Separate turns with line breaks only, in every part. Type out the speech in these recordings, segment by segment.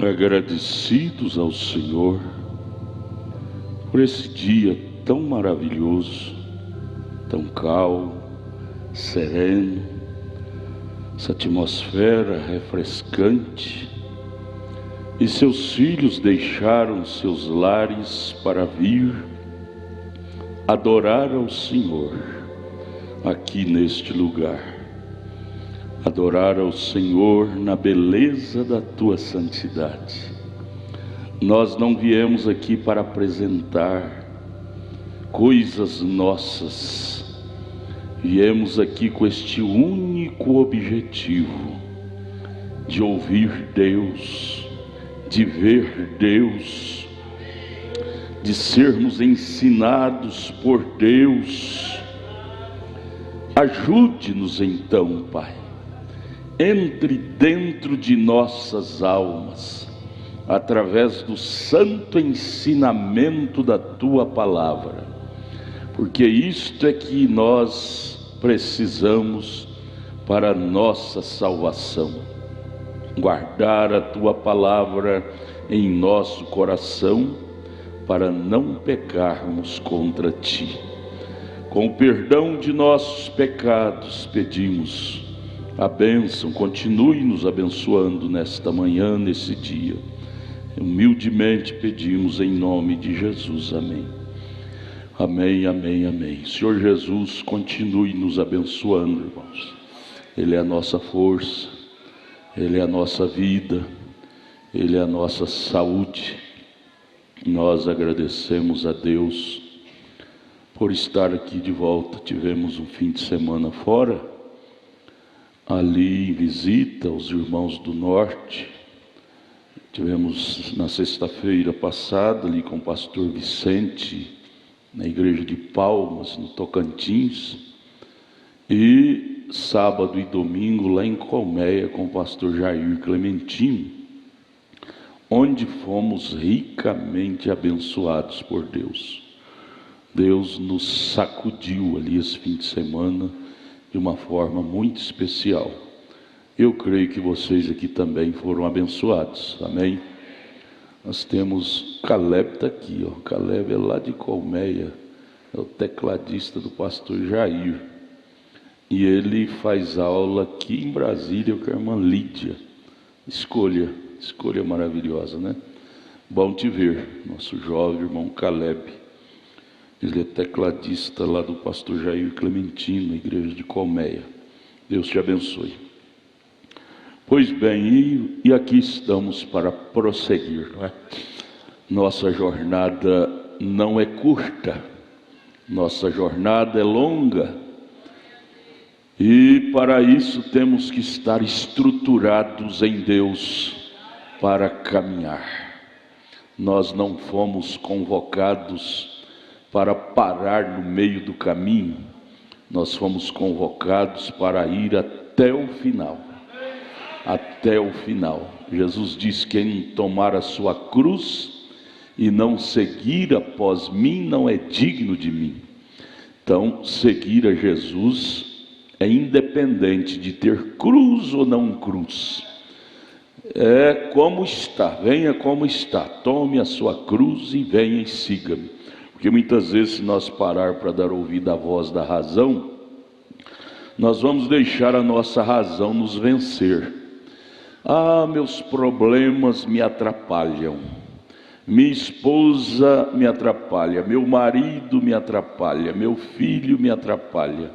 agradecidos ao Senhor por esse dia tão maravilhoso, tão calmo, sereno, essa atmosfera refrescante. E seus filhos deixaram seus lares para vir adorar ao Senhor aqui neste lugar. Adorar ao Senhor na beleza da tua santidade. Nós não viemos aqui para apresentar coisas nossas. Viemos aqui com este único objetivo de ouvir Deus, de ver Deus, de sermos ensinados por Deus. Ajude-nos então, Pai. Entre dentro de nossas almas, através do santo ensinamento da Tua Palavra, porque isto é que nós precisamos para a nossa salvação. Guardar a Tua Palavra em nosso coração, para não pecarmos contra Ti. Com o perdão de nossos pecados, pedimos a bênção, continue nos abençoando nesta manhã, nesse dia. Humildemente pedimos em nome de Jesus, amém. Amém, amém, amém. Senhor Jesus, continue nos abençoando, irmãos. Ele é a nossa força, Ele é a nossa vida, Ele é a nossa saúde. Nós agradecemos a Deus por estar aqui de volta. Tivemos um fim de semana fora, ali em visita aos irmãos do norte. Tivemos na sexta-feira passada ali com o pastor Vicente, na igreja de Palmas, no Tocantins, e sábado e domingo lá em Colmeia com o pastor Jair Clementino, onde fomos ricamente abençoados por Deus. Deus nos sacudiu ali esse fim de semana de uma forma muito especial. Eu creio que vocês aqui também foram abençoados, amém? Nós temos, Caleb está aqui, ó. Caleb é lá de Colmeia, é o tecladista do pastor Jair, e ele faz aula aqui em Brasília com a irmã Lídia. Escolha maravilhosa, né? Bom te ver, nosso jovem irmão Caleb. Ele é tecladista lá do pastor Jair Clementino, na igreja de Colmeia. Deus te abençoe. Pois bem, e aqui estamos para prosseguir, não é? Nossa jornada não é curta, nossa jornada é longa. E para isso temos que estar estruturados em Deus para caminhar. Nós não fomos convocados para parar no meio do caminho, nós fomos convocados para ir até o final. Até o final. Jesus disse: quem tomar a sua cruz e não seguir após mim não é digno de mim. Então, seguir a Jesus é independente de ter cruz ou não cruz. É como está, venha como está, tome a sua cruz e venha e siga-me. Porque muitas vezes, se nós parar para dar ouvido à voz da razão, nós vamos deixar a nossa razão nos vencer. Ah, meus problemas me atrapalham, minha esposa me atrapalha, meu marido me atrapalha, meu filho me atrapalha.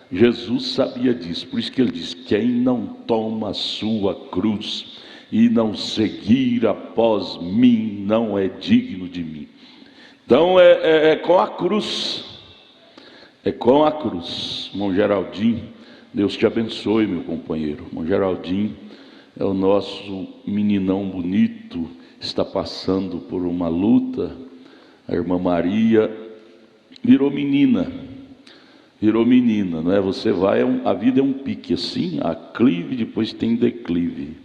Jesus sabia disso, por isso que ele diz: quem não toma a sua cruz e não seguir após mim não é digno de mim. Então é com a cruz, é com a cruz. Irmão Geraldinho, Deus te abençoe, meu companheiro. Irmão Geraldinho é o nosso meninão bonito, está passando por uma luta. A irmã Maria virou menina, não é? Você vai, a vida é um pique assim, aclive, depois tem declive.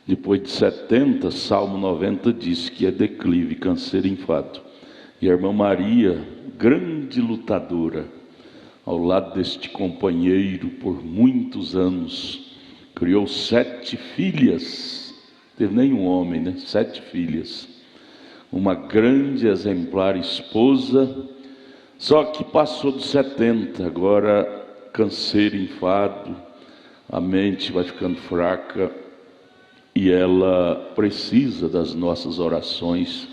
Depois de 70, Salmo 90 diz que é declive, canseiro e enfado. E a irmã Maria, grande lutadora, ao lado deste companheiro por muitos anos, criou 7 filhas, teve nenhum homem, né? 7 filhas, uma grande exemplar esposa, só que passou dos 70, agora canseira, enfado, a mente vai ficando fraca e ela precisa das nossas orações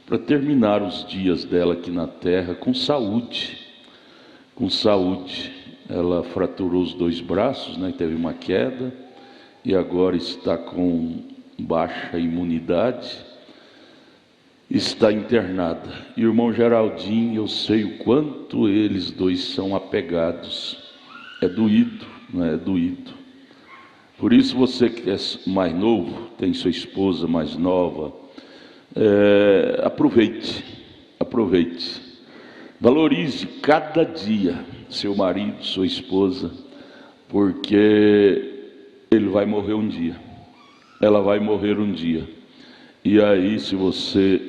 para terminar os dias dela aqui na terra com saúde, com saúde. Ela fraturou os 2 braços, né? Teve uma queda e agora está com baixa imunidade, está internada. E o irmão Geraldinho, eu sei o quanto eles 2 são apegados. É doído, não é? É doído. Por isso, você que é mais novo, tem sua esposa mais nova, aproveite, valorize cada dia seu marido, sua esposa, porque ele vai morrer um dia, ela vai morrer um dia, e aí se você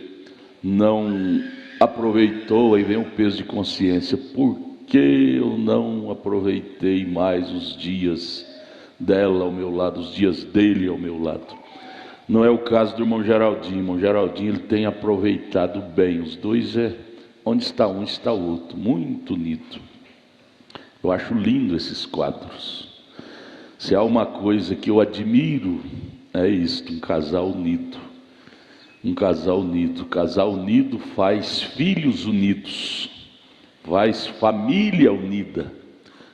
não aproveitou, aí vem o peso de consciência: por que eu não aproveitei mais os dias dela ao meu lado, os dias dele ao meu lado? Não é o caso do irmão Geraldinho. O irmão Geraldinho, ele tem aproveitado bem, os 2 onde está um, está o outro, muito unido. Eu acho lindo esses quadros. Se há uma coisa que eu admiro, é isto: um casal unido. Um casal unido. Casal unido faz filhos unidos, faz família unida.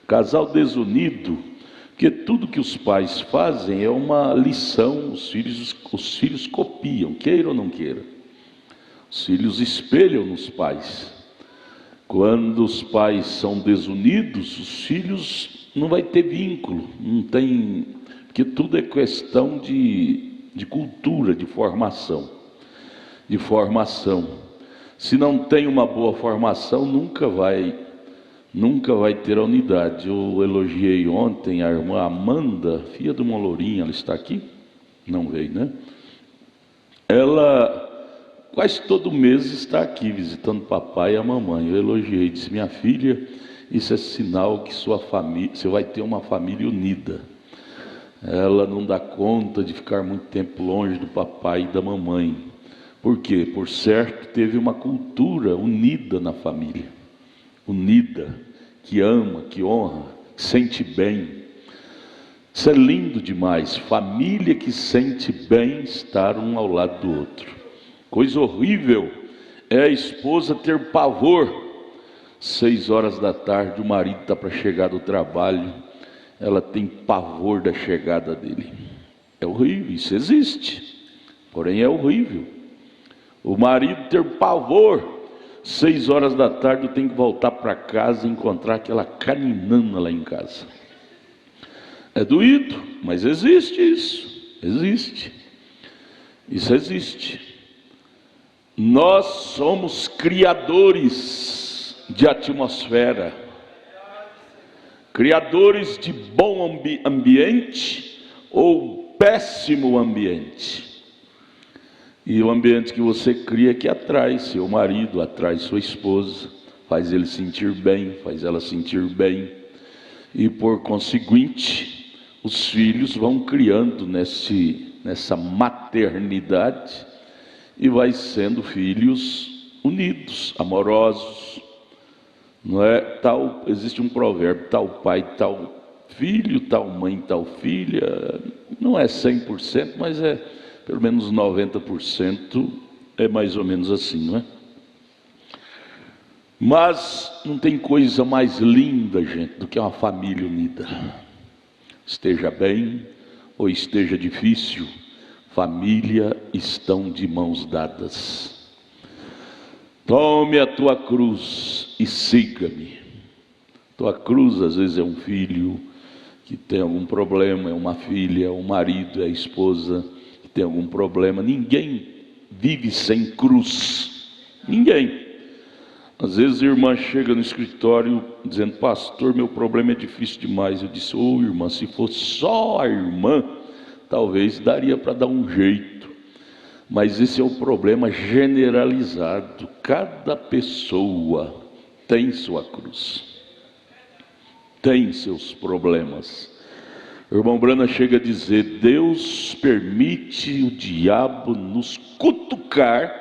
Casal desunido, porque tudo que os pais fazem é uma lição, os filhos copiam, queira ou não queira. Os filhos espelham nos pais. Quando os pais são desunidos, os filhos não vai ter vínculo, não tem, porque tudo é questão de cultura, de formação. Se não tem uma boa formação, nunca vai ter a unidade. Eu elogiei ontem a irmã Amanda, filha de uma lourinha, ela está aqui? Não veio, né? Ela quase todo mês está aqui visitando o papai e a mamãe. Eu elogiei, disse: minha filha, isso é sinal que sua família, você vai ter uma família unida. Ela não dá conta de ficar muito tempo longe do papai e da mamãe. Por quê? Por certo, teve uma cultura unida na família, unida, que ama, que honra, que sente bem. Isso é lindo demais, família que sente bem estar um ao lado do outro. Coisa horrível é a esposa ter pavor. 6 horas da tarde, o marido está para chegar do trabalho, ela tem pavor da chegada dele. É horrível, isso existe, porém é horrível. O marido ter pavor, 6 horas da tarde eu tenho que voltar para casa e encontrar aquela caninana lá em casa. É doído, mas existe isso, existe. Isso existe. Nós somos criadores de atmosfera, criadores de bom ambiente ou péssimo ambiente. E o ambiente que você cria que atrai seu marido, atrai sua esposa, faz ele sentir bem, faz ela sentir bem. E por conseguinte, os filhos vão criando nessa maternidade e vai sendo filhos unidos, amorosos. Não é? Existe um provérbio: tal pai, tal filho, tal mãe, tal filha. Não é 100%, mas é pelo menos 90%, é mais ou menos assim, não é? Mas não tem coisa mais linda, gente, do que uma família unida. Esteja bem ou esteja difícil, família estão de mãos dadas. Tome a tua cruz e siga-me. Tua cruz às vezes é um filho que tem algum problema, é uma filha, é um marido, é a esposa que tem algum problema. Ninguém vive sem cruz, ninguém. Às vezes a irmã chega no escritório dizendo: pastor, meu problema é difícil demais. Eu disse: ô irmã, se fosse só a irmã, talvez daria para dar um jeito. Mas esse é o problema generalizado. Cada pessoa tem sua cruz, tem seus problemas. O irmão Brana chega a dizer: Deus permite o diabo nos cutucar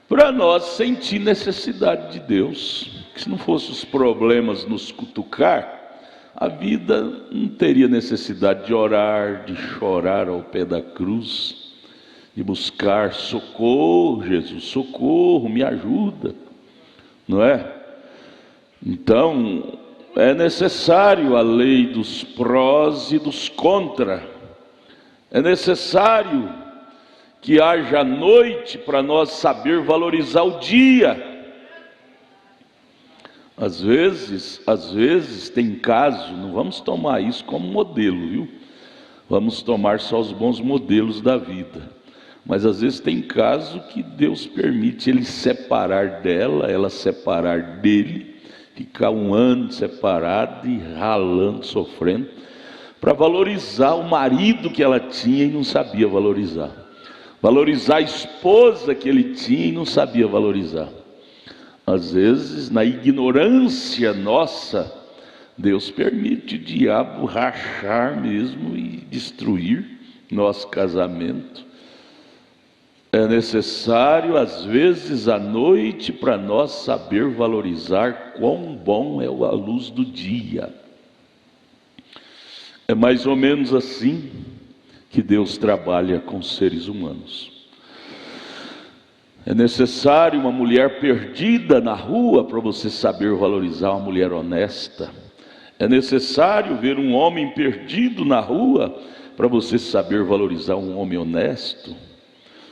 para nós sentir necessidade de Deus. Que se não fossem os problemas nos cutucar, a vida não teria necessidade de orar, de chorar ao pé da cruz, de buscar socorro. Jesus, socorro, me ajuda, não é? Então é necessário a lei dos prós e dos contra. É necessário que haja noite para nós saber valorizar o dia. Às vezes tem caso, não vamos tomar isso como modelo, viu? Vamos tomar só os bons modelos da vida. Mas às vezes tem caso que Deus permite ele separar dela, ela separar dele, ficar um ano separado e ralando, sofrendo, para valorizar o marido que ela tinha e não sabia valorizar. Valorizar a esposa que ele tinha e não sabia valorizar. Às vezes, na ignorância nossa, Deus permite o diabo rachar mesmo e destruir nosso casamento. É necessário, às vezes, à noite, para nós saber valorizar quão bom é a luz do dia. É mais ou menos assim que Deus trabalha com seres humanos. É necessário uma mulher perdida na rua para você saber valorizar uma mulher honesta. É necessário ver um homem perdido na rua para você saber valorizar um homem honesto.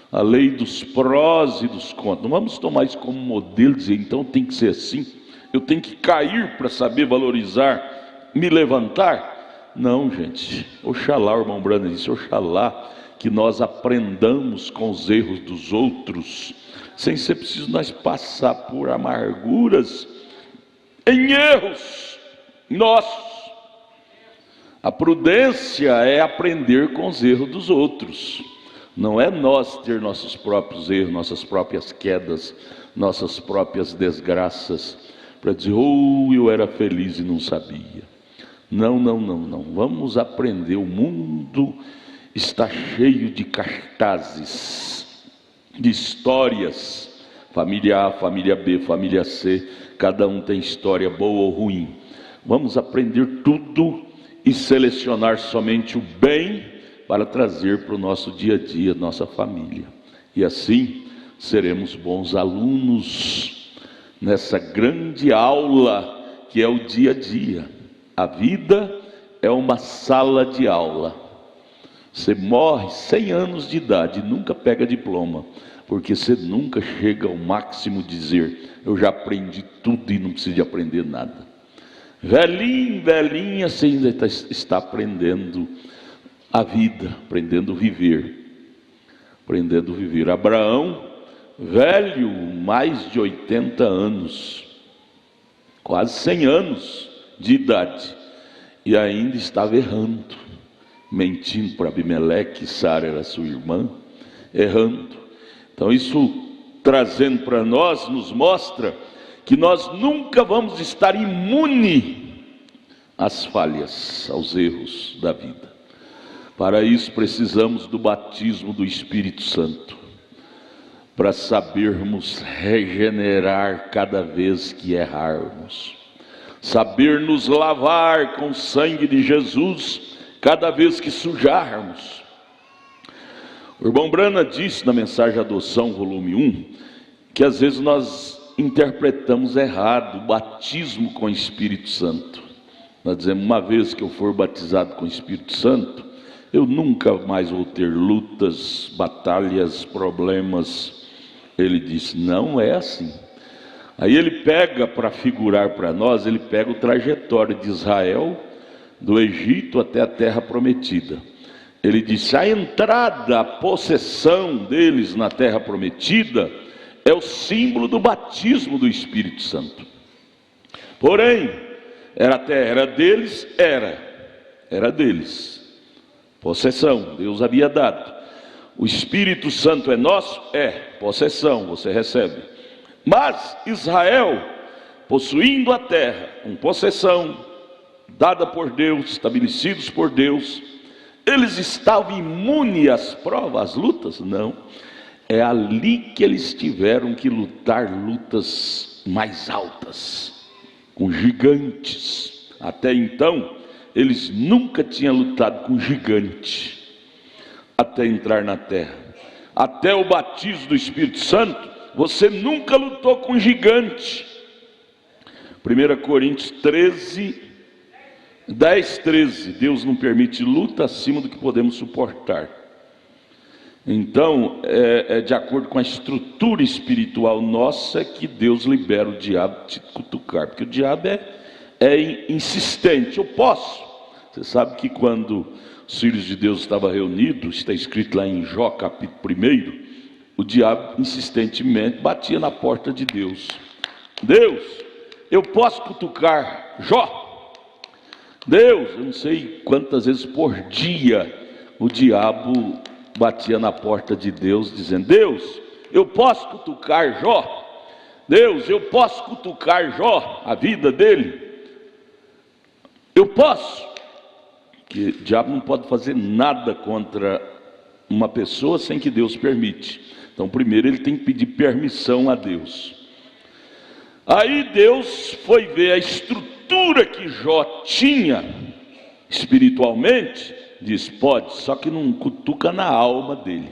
A lei dos prós e dos contras. Não vamos tomar isso como modelo e dizer, então tem que ser assim. Eu tenho que cair para saber valorizar, me levantar. Não, gente. Oxalá, o irmão Brana disse, oxalá que nós aprendamos com os erros dos outros, sem ser preciso nós passar por amarguras em erros nossos. A prudência é aprender com os erros dos outros. Não é nós ter nossos próprios erros, nossas próprias quedas, nossas próprias desgraças, para dizer, eu era feliz e não sabia. Não. Vamos aprender. O mundo está cheio de cartazes, de histórias, família A, família B, família C, cada um tem história boa ou ruim. Vamos aprender tudo e selecionar somente o bem para trazer para o nosso dia a dia, nossa família. E assim seremos bons alunos nessa grande aula que é o dia a dia. A vida é uma sala de aula. Você morre 100 anos de idade e nunca pega diploma, porque você nunca chega ao máximo de dizer, eu já aprendi tudo e não preciso de aprender nada. Velhinho, velhinha, você ainda está aprendendo a vida, aprendendo a viver. Aprendendo a viver. Abraão, velho, mais de 80 anos, quase 100 anos de idade, e ainda estava errando, mentindo para Abimeleque, Sara era sua irmã, errando. Então isso trazendo para nós, nos mostra que nós nunca vamos estar imune às falhas, aos erros da vida. Para isso precisamos do batismo do Espírito Santo, para sabermos regenerar cada vez que errarmos, saber nos lavar com o sangue de Jesus cada vez que sujarmos. O irmão Brana disse na mensagem Adoção, volume 1, que às vezes nós interpretamos errado o batismo com o Espírito Santo. Nós dizemos, uma vez que eu for batizado com o Espírito Santo, eu nunca mais vou ter lutas, batalhas, problemas. Ele disse, não é assim. Aí ele pega, para figurar para nós, ele pega o trajetório de Israel, do Egito até a terra prometida. Ele disse, a entrada, a possessão deles na terra prometida é o símbolo do batismo do Espírito Santo. Porém, a terra era deles, era deles. Possessão, Deus havia dado. O Espírito Santo é nosso? É, possessão, você recebe. Mas Israel, possuindo a terra, com possessão dada por Deus, estabelecidos por Deus, eles estavam imunes às provas, às lutas? Não. É ali que eles tiveram que lutar lutas mais altas, com gigantes. Até então, eles nunca tinham lutado com gigante, até entrar na terra. Até o batismo do Espírito Santo, você nunca lutou com gigante. 1 Coríntios 10, 13, Deus não permite luta acima do que podemos suportar. Então, é de acordo com a estrutura espiritual nossa que Deus libera o diabo de te cutucar, porque o diabo é insistente. Eu posso. Você sabe que quando os filhos de Deus estavam reunidos, está escrito lá em Jó capítulo 1, o diabo insistentemente batia na porta de Deus. Deus, eu posso cutucar Jó? Deus, eu não sei quantas vezes por dia o diabo batia na porta de Deus dizendo: Deus, eu posso cutucar Jó? Deus, eu posso cutucar Jó, a vida dele? Eu posso? Que o diabo não pode fazer nada contra uma pessoa sem que Deus permite. Então primeiro ele tem que pedir permissão a Deus. Aí Deus foi ver a estrutura que Jó tinha espiritualmente, diz: pode, só que não cutuca na alma dele,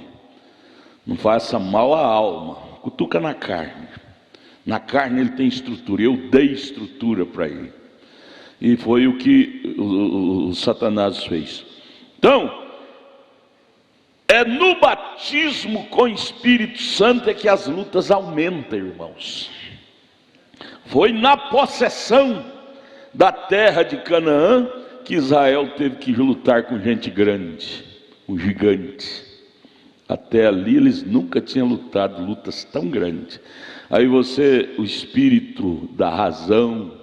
não faça mal à alma, cutuca na carne. Na carne ele tem estrutura, eu dei estrutura para ele. E foi o que o Satanás fez. Então, é no batismo com o Espírito Santo é que as lutas aumentam, irmãos. Foi na possessão da terra de Canaã que Israel teve que lutar com gente grande, com gigantes. Até ali eles nunca tinham lutado lutas tão grandes. Aí o espírito da razão,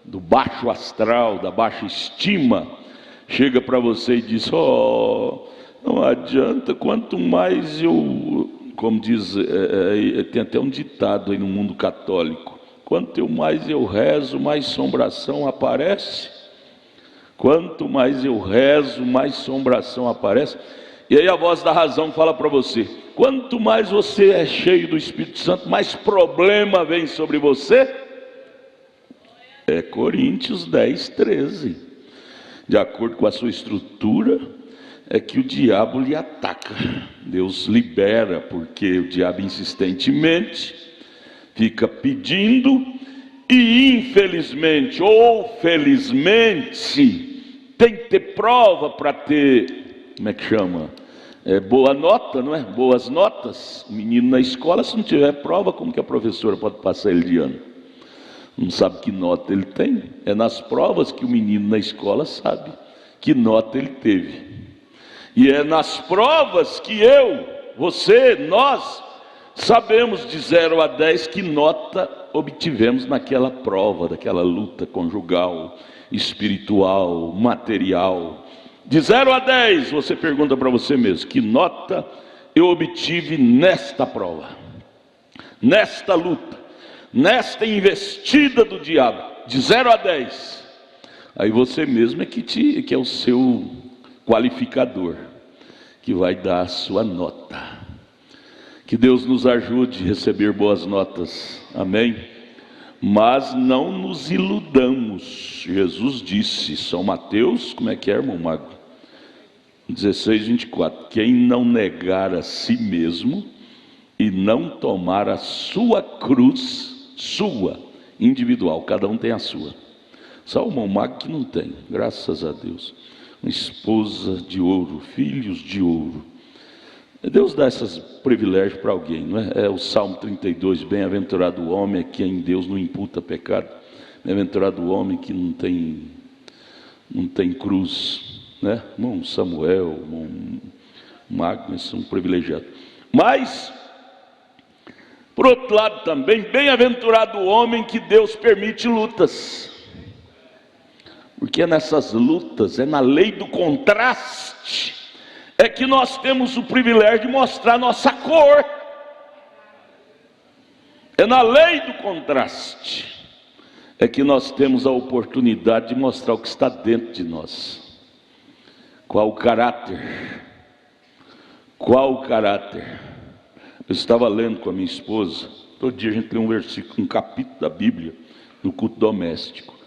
do baixo astral, da baixa estima, chega para você e diz: não adianta, quanto mais eu, como diz, tem até um ditado aí no mundo católico: quanto mais eu rezo, mais assombração aparece. Quanto mais eu rezo, mais assombração aparece. E aí a voz da razão fala para você: quanto mais você é cheio do Espírito Santo, mais problema vem sobre você. É Coríntios 10, 13. De acordo com a sua estrutura, é que o diabo lhe ataca. Deus libera, porque o diabo insistentemente fica pedindo, e infelizmente ou felizmente tem que ter prova para ter, como é que chama? Boa nota, não é? Boas notas. O menino na escola, se não tiver prova, como que a professora pode passar ele de ano? Não sabe que nota ele tem. É nas provas que o menino na escola sabe que nota ele teve. E é nas provas que eu, você, nós sabemos de 0 a 10 que nota obtivemos naquela prova, daquela luta conjugal, espiritual, material. De 0 a 10, você pergunta para você mesmo: que nota eu obtive nesta prova, nesta luta, nesta investida do diabo? De 0 a 10. Aí você mesmo é que é o seu qualificador, que vai dar a sua nota. Que Deus nos ajude a receber boas notas, amém? Mas não nos iludamos. Jesus disse, São Mateus, como é que é, irmão Mago? 16, 24, quem não negar a si mesmo e não tomar a sua cruz, sua, individual, cada um tem a sua. Só o irmão Mago que não tem, graças a Deus. Uma esposa de ouro, filhos de ouro. Deus dá esses privilégios para alguém, não é? É o Salmo 32, bem-aventurado o homem a quem Deus não imputa pecado. Bem-aventurado o homem que não tem cruz, né? Irmão Samuel, irmão Magno, são privilegiados. Mas, por outro lado também, bem-aventurado o homem que Deus permite lutas. Porque é nessas lutas, é na lei do contraste, é que nós temos o privilégio de mostrar nossa cor. É na lei do contraste. é que nós temos a oportunidade de mostrar o que está dentro de nós. Qual o caráter? Qual o caráter? Eu estava lendo com a minha esposa, todo dia a gente lê um versículo, um capítulo da Bíblia, no culto doméstico.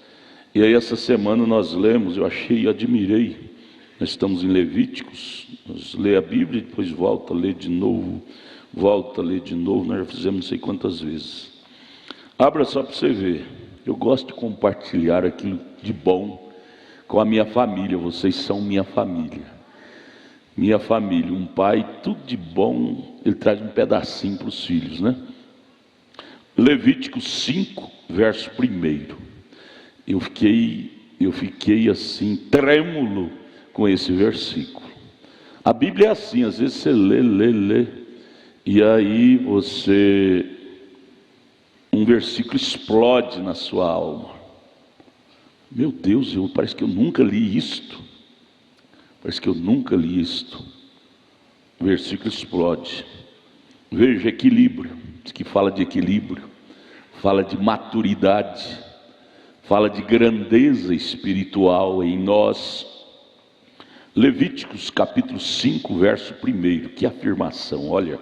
E aí essa semana nós lemos, eu achei e admirei, nós estamos em Levíticos, nós lê a Bíblia e depois volta a ler de novo, volta a ler de novo, nós já fizemos não sei quantas vezes. Abra só para você ver, eu gosto de compartilhar aquilo de bom com a minha família, vocês são minha família. Minha família, um pai, tudo de bom, ele traz um pedacinho para os filhos, né? Levítico 5, verso 1. Eu fiquei assim, trêmulo com esse versículo. A Bíblia é assim, às vezes você lê, e aí um versículo explode na sua alma. Meu Deus, parece que eu nunca li isto. Parece que eu nunca li isto. O versículo explode. Veja, equilíbrio. Diz que fala de equilíbrio, fala de maturidade, fala de grandeza espiritual em nós. Levíticos capítulo 5, verso 1. Que afirmação, olha.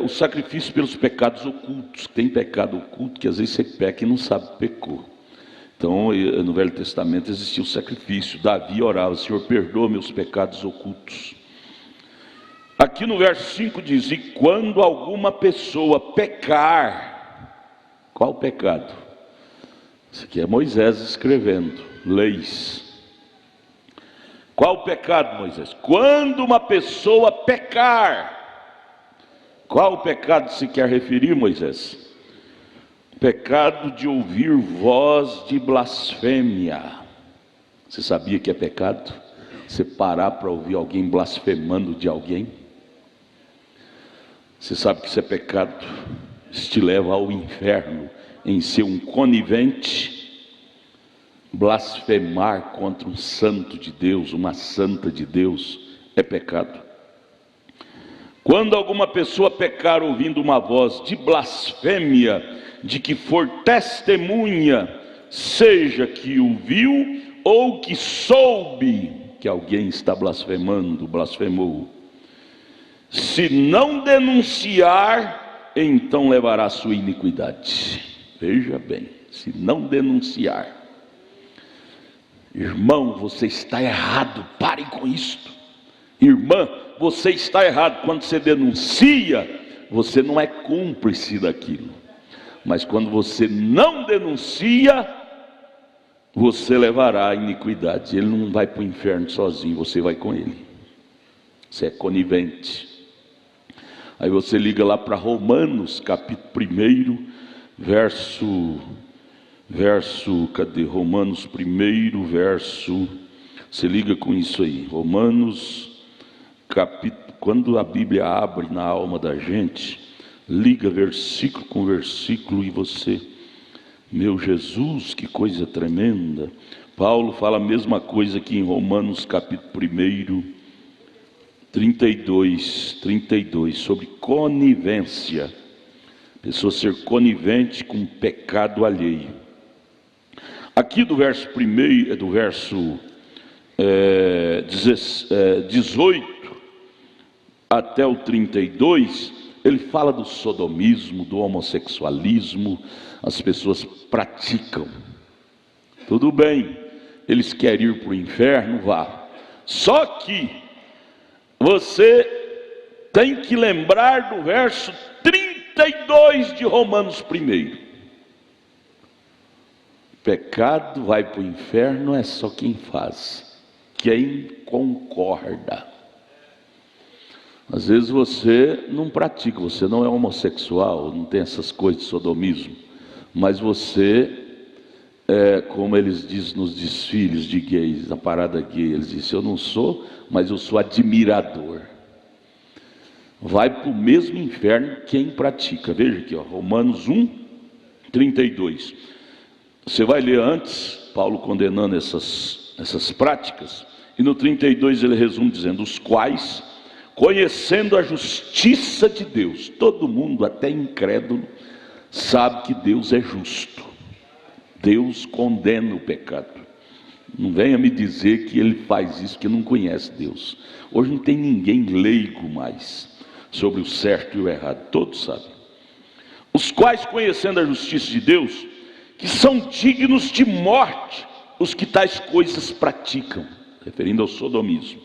O sacrifício pelos pecados ocultos. Tem pecado oculto que às vezes você peca e não sabe que pecou. Então, no Velho Testamento existia o sacrifício. Davi orava: Senhor, perdoa meus pecados ocultos. Aqui no verso 5 diz: e quando alguma pessoa pecar, qual pecado? Isso aqui é Moisés escrevendo, leis. Qual pecado, Moisés? Quando uma pessoa pecar, qual pecado se quer referir, Moisés? Pecado de ouvir voz de blasfêmia. Você sabia que é pecado? Você parar para ouvir alguém blasfemando de alguém? Você sabe que isso é pecado? Isso te leva ao inferno, em ser um conivente. Blasfemar contra um santo de Deus, uma santa de Deus, é pecado. Quando alguma pessoa pecar ouvindo uma voz de blasfêmia, de que for testemunha, seja que o viu ou que soube que alguém está blasfemando, blasfemou, se não denunciar, então levará a sua iniquidade. Veja bem, se não denunciar. Irmão, você está errado, pare com isto. Irmã, você está errado. Quando você denuncia, você não é cúmplice daquilo. Mas quando você não denuncia, você levará a iniquidade. Ele não vai para o inferno sozinho, você vai com ele. Você é conivente. Aí você liga lá para Romanos, capítulo 1, cadê? Romanos 1, verso, você liga com isso aí. Romanos, capítulo, quando a Bíblia abre na alma da gente, liga versículo com versículo e você, meu Jesus, que coisa tremenda. Paulo fala a mesma coisa aqui em Romanos capítulo 1, 32, sobre conivência. Pessoa ser conivente com pecado alheio. Aqui do verso 1, do verso 18 até o 32, ele fala do sodomismo, do homossexualismo. As pessoas praticam. Tudo bem, eles querem ir para o inferno, vá. Só que você tem que lembrar do verso 32 de Romanos 1. Pecado vai para o inferno é só quem faz, quem concorda. Às vezes você não pratica, você não é homossexual, não tem essas coisas de sodomismo, mas você, como eles dizem nos desfiles de gays, na parada gay, eles dizem: eu não sou, mas eu sou admirador. Vai para o mesmo inferno quem pratica. Veja aqui, ó, Romanos 1, 32. Você vai ler antes, Paulo condenando essas práticas, e no 32 ele resume dizendo: os quais, conhecendo a justiça de Deus, todo mundo, até incrédulo, sabe que Deus é justo. Deus condena o pecado. Não venha me dizer que ele faz isso, que não conhece Deus. Hoje não tem ninguém leigo mais sobre o certo e o errado, todos sabem. Os quais, conhecendo a justiça de Deus, que são dignos de morte os que tais coisas praticam, referindo ao sodomismo.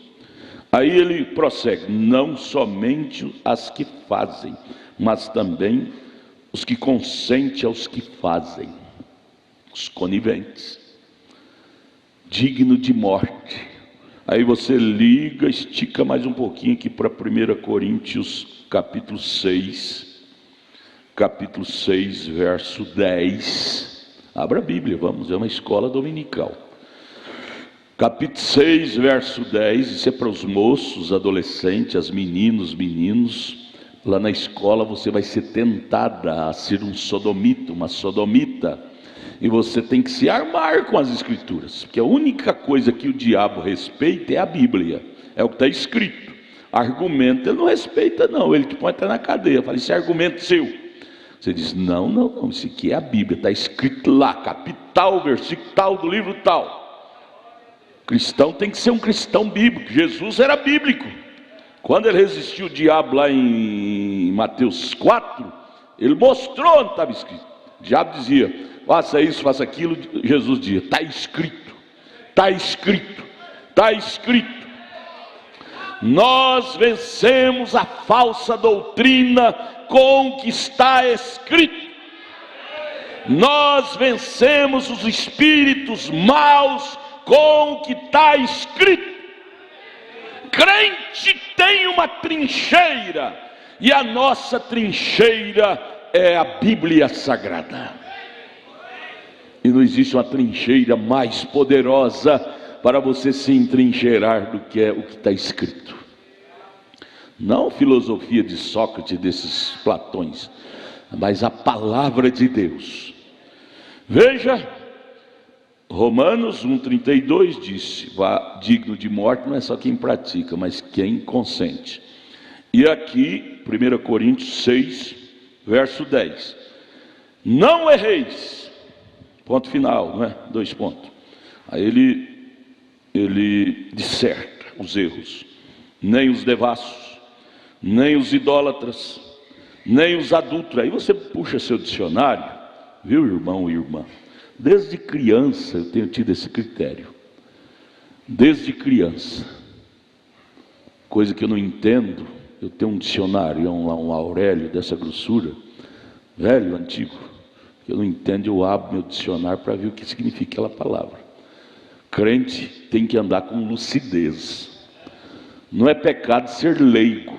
Aí ele prossegue: não somente as que fazem, mas também os que consentem aos que fazem, os coniventes, digno de morte. Aí você liga, estica mais um pouquinho aqui para 1 Coríntios capítulo 6, verso 10. Abra a Bíblia, vamos, é uma escola dominical. Capítulo 6, verso 10, isso é para os moços, adolescentes, as meninos. Lá na escola você vai ser tentada a ser um sodomita, uma sodomita. E você tem que se armar com as escrituras, porque a única coisa que o diabo respeita é a Bíblia, é o que está escrito. Argumento ele não respeita não, ele te põe até na cadeia. Fala, esse argumento seu. Você diz, não, isso aqui é a Bíblia, está escrito lá, capítulo, versículo tal, do livro tal. Cristão tem que ser um cristão bíblico. Jesus era bíblico. Quando ele resistiu o diabo lá em Mateus 4, ele mostrou onde estava escrito. O diabo dizia, faça isso, faça aquilo. Jesus dizia, está escrito, está escrito, está escrito. Nós vencemos a falsa doutrina com o que está escrito. Nós vencemos os espíritos maus com o que está escrito. Crente tem uma trincheira, e a nossa trincheira é a Bíblia Sagrada. E não existe uma trincheira mais poderosa para você se entrincheirar do que é o que está escrito. Não filosofia de Sócrates, desses Platões, mas a palavra de Deus. Veja, Romanos 1,32 disse, digno de morte não é só quem pratica, mas quem consente. E aqui, 1 Coríntios 6, verso 10. Não erreis, ponto final, não é? 2 pontos. Aí ele disserta os erros. Nem os devassos, nem os idólatras, nem os adúlteros. Aí você puxa seu dicionário, viu, irmão e irmã? Desde criança eu tenho tido esse critério. Desde criança. Coisa que eu não entendo. Eu tenho um dicionário, um Aurélio dessa grossura, velho, antigo. Eu não entendo, eu abro meu dicionário para ver o que significa aquela palavra. Crente tem que andar com lucidez. Não é pecado ser leigo.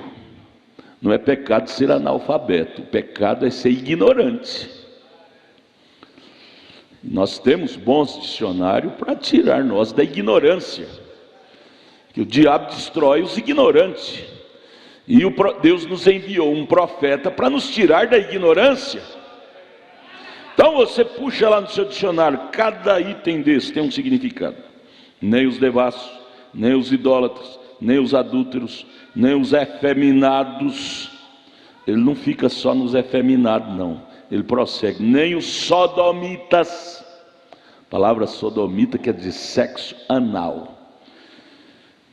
Não é pecado ser analfabeto. O pecado é ser ignorante. Nós temos bons dicionários para tirar nós da ignorância, que o diabo destrói os ignorantes, e Deus nos enviou um profeta para nos tirar da ignorância. Então você puxa lá no seu dicionário, cada item desse tem um significado. Nem os devassos, nem os idólatras, nem os adúlteros, nem os efeminados. Ele não fica só nos efeminados não, ele prossegue, nem os sodomitas. A palavra sodomita quer dizer sexo anal.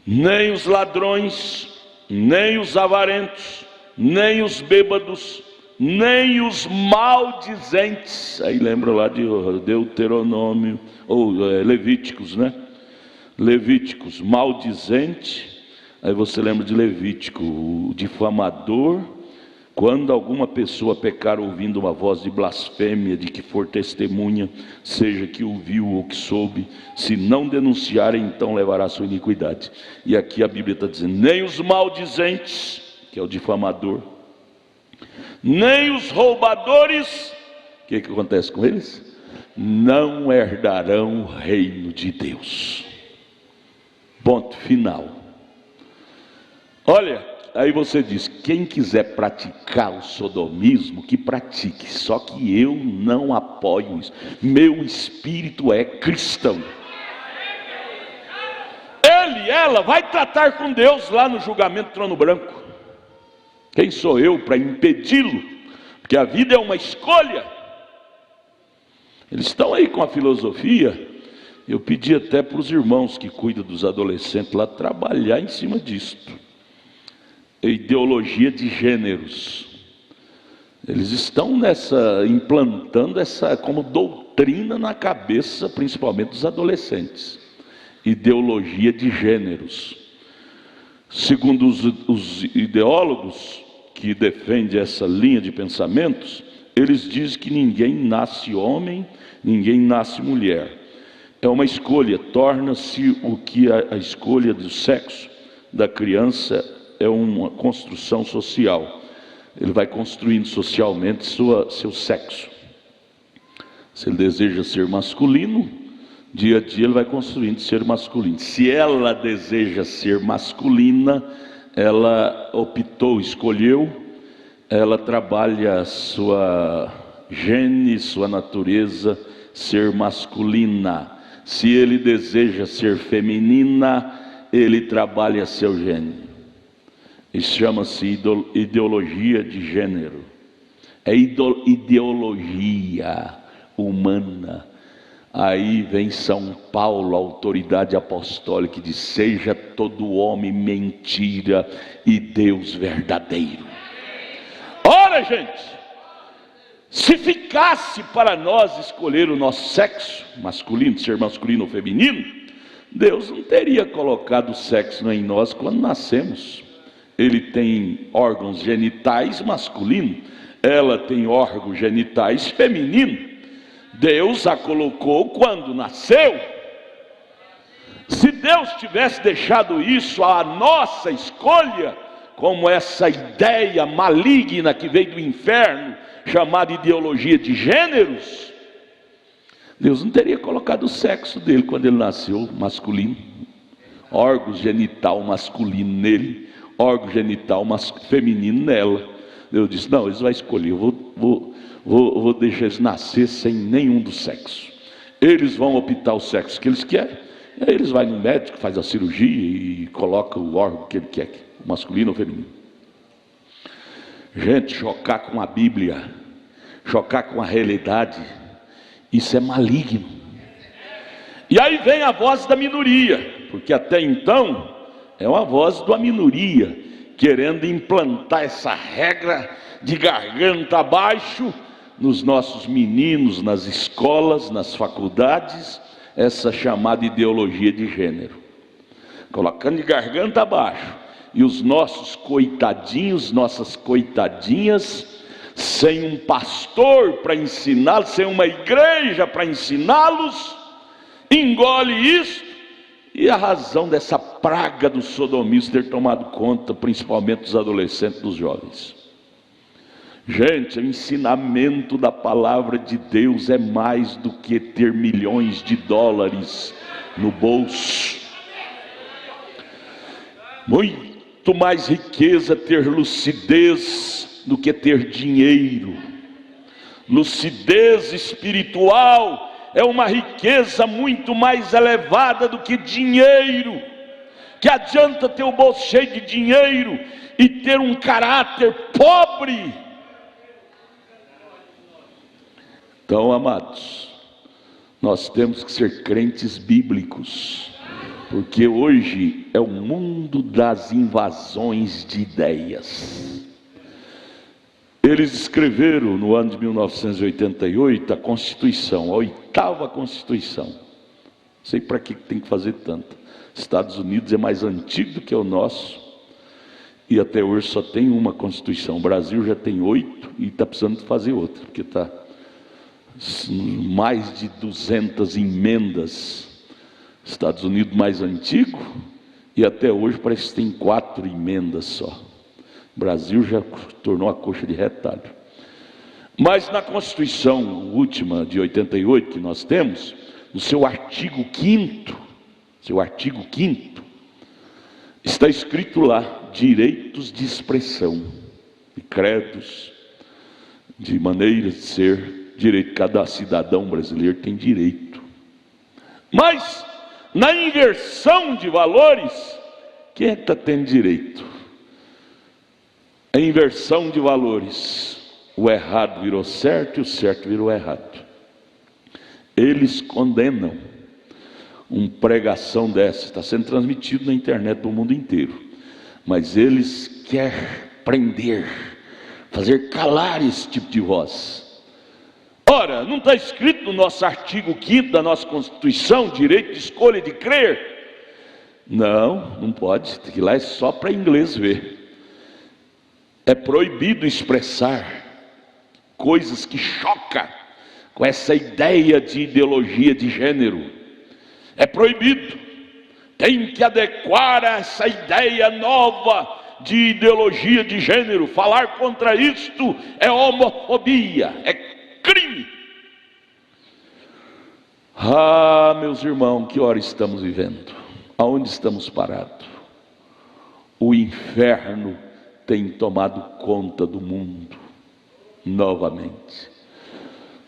Nem os ladrões, nem os avarentos, nem os bêbados, nem os maldizentes. Aí lembra lá de Deuteronômio, ou Levíticos, né? Levíticos, maldizente. Aí você lembra de Levítico, o difamador. Quando alguma pessoa pecar ouvindo uma voz de blasfêmia, de que for testemunha, seja que ouviu ou que soube, se não denunciar, então levará a sua iniquidade. E aqui a Bíblia está dizendo, nem os maldizentes, que é o difamador, nem os roubadores, o que acontece com eles? Não herdarão o reino de Deus. Ponto final. Olha, aí você diz, quem quiser praticar o sodomismo, que pratique, só que eu não apoio isso. Meu espírito é cristão. Ela vai tratar com Deus lá no julgamento do trono branco. Quem sou eu para impedi-lo? Porque a vida é uma escolha. Eles estão aí com a filosofia. Eu pedi até para os irmãos que cuidam dos adolescentes lá trabalhar em cima disto. Ideologia de gêneros. Eles estão implantando essa como doutrina na cabeça, principalmente dos adolescentes. Ideologia de gêneros. Segundo os ideólogos que defendem essa linha de pensamentos, eles dizem que ninguém nasce homem, ninguém nasce mulher. É uma escolha, torna-se o que a escolha do sexo da criança é uma construção social. Ele vai construindo socialmente seu sexo. Se ele deseja ser masculino, dia a dia ele vai construindo ser masculino. Se ela deseja ser masculina, ela optou, escolheu, ela trabalha sua gene, sua natureza, ser masculina. Se ele deseja ser feminina, ele trabalha seu gene. Isso chama-se ideologia de gênero. É ideologia humana. Aí vem São Paulo, a autoridade apostólica, que diz: seja todo homem mentira e Deus verdadeiro. Ora, gente, se ficasse para nós escolher o nosso sexo masculino, ser masculino ou feminino, Deus não teria colocado o sexo em nós quando nascemos. Ele tem órgãos genitais masculinos, ela tem órgãos genitais femininos. Deus a colocou quando nasceu. Se Deus tivesse deixado isso à nossa escolha, como essa ideia maligna que veio do inferno, chamada ideologia de gêneros, Deus não teria colocado o sexo dele quando ele nasceu masculino, órgão genital masculino nele, órgão genital feminino nela. Deus disse: não, eles vão escolher, eu vou deixar eles nascer sem nenhum dos sexos. Eles vão optar o sexo que eles querem. Aí eles vão no médico, faz a cirurgia e coloca o órgão que ele quer, masculino ou feminino. Gente, chocar com a Bíblia, chocar com a realidade, isso é maligno. E aí vem a voz da minoria, porque até então é uma voz da minoria, querendo implantar essa regra de garganta abaixo nos nossos meninos, nas escolas, nas faculdades, essa chamada ideologia de gênero, colocando de garganta abaixo, e os nossos coitadinhos, nossas coitadinhas, sem um pastor para ensiná-los, sem uma igreja para ensiná-los, engole isso. E a razão dessa praga do sodomismo ter tomado conta, principalmente dos adolescentes, dos jovens. Gente, o ensinamento da palavra de Deus é mais do que ter milhões de dólares no bolso. Muito mais riqueza ter lucidez do que ter dinheiro. Lucidez espiritual é uma riqueza muito mais elevada do que dinheiro. Que adianta ter o bolso cheio de dinheiro e ter um caráter pobre? Então, amados, nós temos que ser crentes bíblicos, porque hoje é o mundo das invasões de ideias. Eles escreveram no ano de 1988 a Constituição, a 8ª Constituição. Não sei para que tem que fazer tanto. Estados Unidos é mais antigo do que o nosso, e até hoje só tem uma Constituição. O Brasil já tem 8 e está precisando fazer outra, porque está mais de 200 emendas. Estados Unidos mais antigo, e até hoje parece que tem 4 emendas só. O Brasil já tornou a coxa de retalho. Mas na Constituição última de 88 que nós temos, no seu artigo 5º, está escrito lá: direitos de expressão, de credos, de maneiras de ser, direito. Cada cidadão brasileiro tem direito. Mas na inversão de valores, quem é que está tendo direito? A inversão de valores, o errado virou certo e o certo virou errado. Eles condenam uma pregação dessa, está sendo transmitido na internet do mundo inteiro, mas eles querem prender, fazer calar esse tipo de voz. Ora, não está escrito no nosso artigo 5º da nossa Constituição, direito de escolha de crer? Não, não pode, que lá é só para inglês ver. É proibido expressar coisas que chocam com essa ideia de ideologia de gênero. É proibido. Tem que adequar a essa ideia nova de ideologia de gênero. Falar contra isto é homofobia, é crime. Ah, meus irmãos, que hora estamos vivendo? Aonde estamos parados? O inferno tem tomado conta do mundo novamente.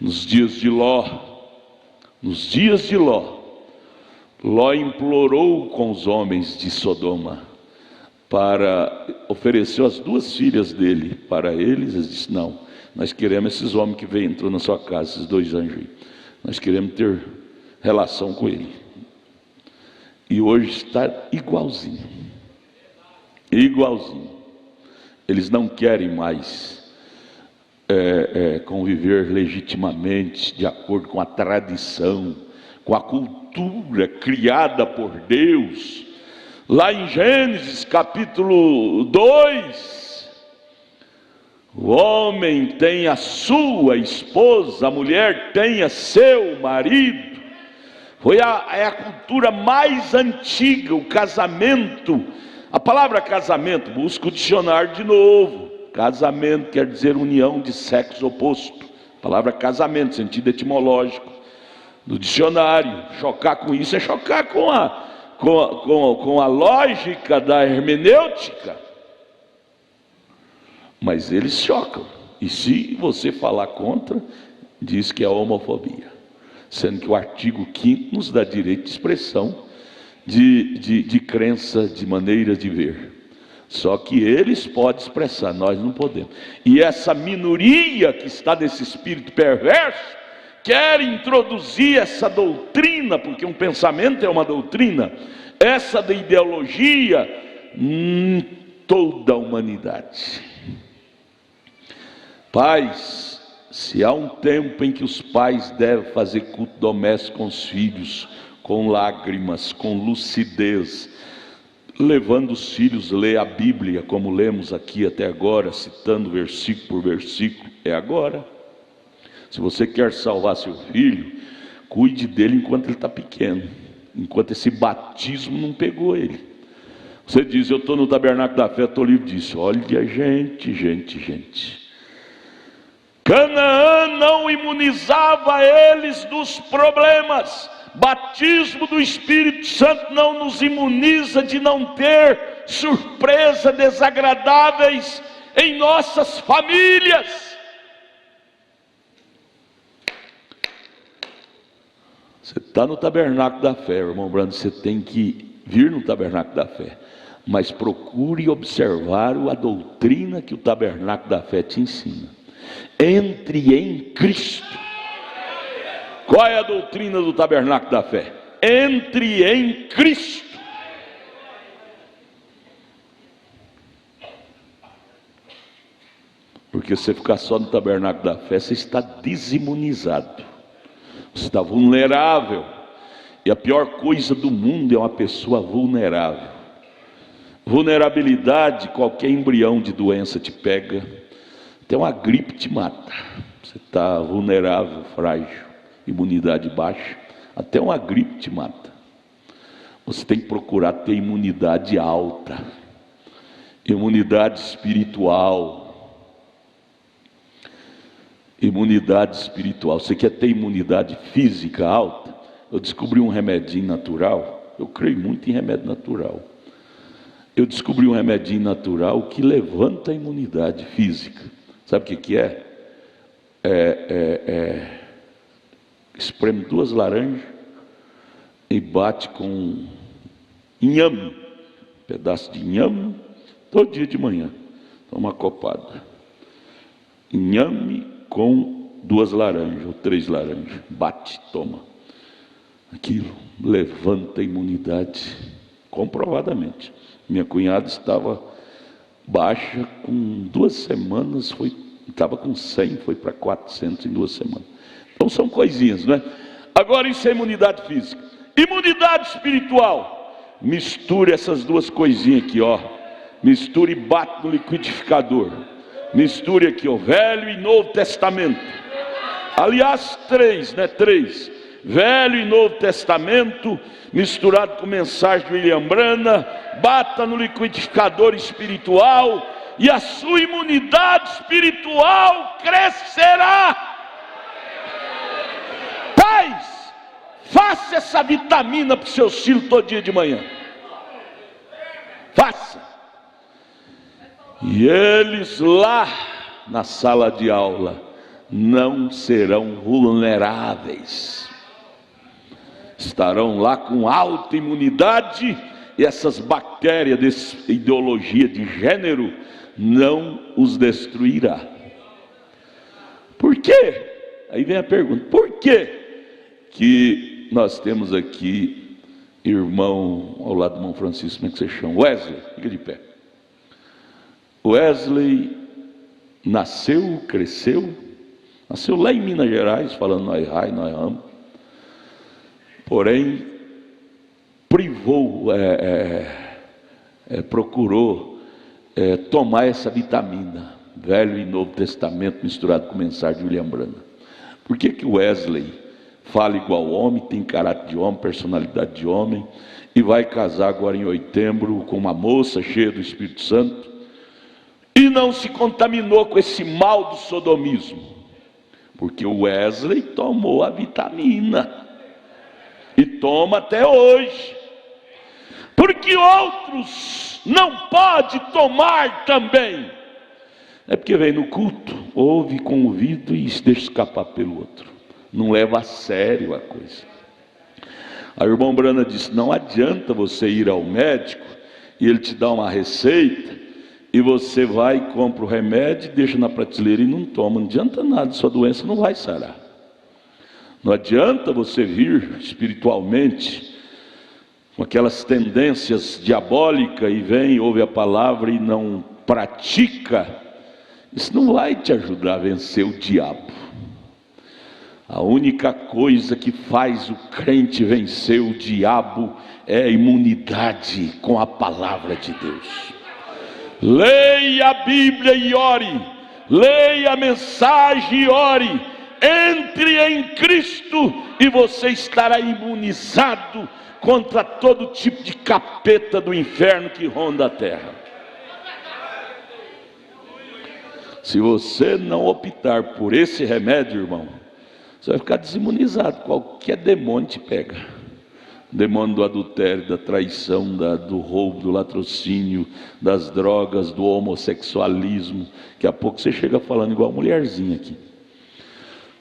Nos dias de Ló, Ló implorou com os homens de Sodoma para oferecer as 2 filhas dele para eles. Eles disseram: não, nós queremos esses homens que entrou na sua casa, esses 2 anjos aí, nós queremos ter relação com ele. E hoje está igualzinho. Eles não querem mais conviver legitimamente, de acordo com a tradição, com a cultura criada por Deus. Lá em Gênesis capítulo 2, o homem tem a sua esposa, a mulher tem a seu marido. É a cultura mais antiga, o casamento. A palavra casamento, busca o dicionário de novo. Casamento quer dizer união de sexo oposto. A palavra casamento, sentido etimológico do dicionário. Chocar com isso é chocar com a lógica da hermenêutica. Mas eles chocam. E se você falar contra, diz que é homofobia. Sendo que o artigo 5º nos dá direito de expressão, de crença, de maneira de ver. Só que eles podem expressar, nós não podemos. E essa minoria que está nesse espírito perverso quer introduzir essa doutrina, porque um pensamento é uma doutrina, essa da ideologia em toda a humanidade. Pais, se há um tempo em que os pais devem fazer culto doméstico com os filhos, com lágrimas, com lucidez, levando os filhos a ler a Bíblia, como lemos aqui até agora, citando versículo por versículo, é agora. Se você quer salvar seu filho, cuide dele enquanto ele está pequeno, enquanto esse batismo não pegou ele. Você diz: eu estou no tabernáculo da fé, estou livre disso. Olha, gente. Canaã não imunizava eles dos problemas. Batismo do Espírito Santo não nos imuniza de não ter surpresas desagradáveis em nossas famílias. Você está no tabernáculo da fé, irmão Brando, você tem que vir no tabernáculo da fé, mas procure observar a doutrina que o tabernáculo da fé te ensina. Entre em Cristo. Qual é a doutrina do tabernáculo da fé? Entre em Cristo. Porque se você ficar só no tabernáculo da fé, você está desimunizado, você está vulnerável. E a pior coisa do mundo é uma pessoa vulnerável. Vulnerabilidade, qualquer embrião de doença te pega, até uma gripe te mata. Você está vulnerável, frágil, imunidade baixa, até uma gripe te mata. Você tem que procurar ter imunidade alta, imunidade espiritual. Imunidade espiritual. Você quer ter imunidade física alta? Eu descobri um remedinho natural. Eu creio muito em remédio natural. Eu descobri um remedinho natural que levanta a imunidade física. Sabe o que é? Espreme 2 laranjas e bate com inhame, pedaço de inhame, todo dia de manhã, toma uma copada. Inhame com 2 laranjas ou 3 laranjas, bate, toma. Aquilo levanta a imunidade, comprovadamente. Minha cunhada estava baixa, com 2 semanas, estava com 100, foi para 400 em 2 semanas. Então são coisinhas, né? Agora isso é imunidade física. Imunidade espiritual, misture essas 2 coisinhas aqui, ó. Misture e bate no liquidificador. Misture aqui, ó, Velho e Novo Testamento. Aliás, 3, né? 3. Velho e Novo Testamento, misturado com mensagem de William Branham, bata no liquidificador espiritual e a sua imunidade espiritual crescerá. Pais, faça essa vitamina para os seus filhos todo dia de manhã. Faça. E eles lá na sala de aula não serão vulneráveis. Estarão lá com alta imunidade e essas bactérias dessa ideologia de gênero não os destruirá. Por quê? Aí vem a pergunta: por quê que nós temos aqui irmão ao lado do irmão Francisco, como é que você chama? Wesley, fica de pé. Wesley nasceu, cresceu, nasceu lá em Minas Gerais, falando nós rai, nós amo. Porém, procurou tomar essa vitamina, Velho e Novo Testamento misturado com mensagem de William Branham. Por que que Wesley fala igual homem, tem caráter de homem, personalidade de homem, e vai casar agora em outubro com uma moça cheia do Espírito Santo, e não se contaminou com esse mal do sodomismo? Porque o Wesley tomou a vitamina. E toma até hoje. Porque outros não podem tomar também. É porque vem no culto, ouve com o ouvido e se deixa escapar pelo outro. Não leva a sério a coisa. A irmã Brana disse: não adianta você ir ao médico e ele te dá uma receita e você vai e compra o remédio, deixa na prateleira e não toma. Não adianta nada, sua doença não vai sarar. Não adianta você vir espiritualmente com aquelas tendências diabólicas e vem, ouve a palavra e não pratica. Isso não vai te ajudar a vencer o diabo. A única coisa que faz o crente vencer o diabo é a imunidade com a palavra de Deus. Leia a Bíblia e ore. Leia a mensagem e ore. Entre em Cristo e você estará imunizado contra todo tipo de capeta do inferno que ronda a terra. Se você não optar por esse remédio, irmão, você vai ficar desimunizado. Qualquer demônio te pega. O demônio do adultério, da traição, do roubo, do latrocínio, das drogas, do homossexualismo. Daqui a pouco você chega falando igual a mulherzinha aqui.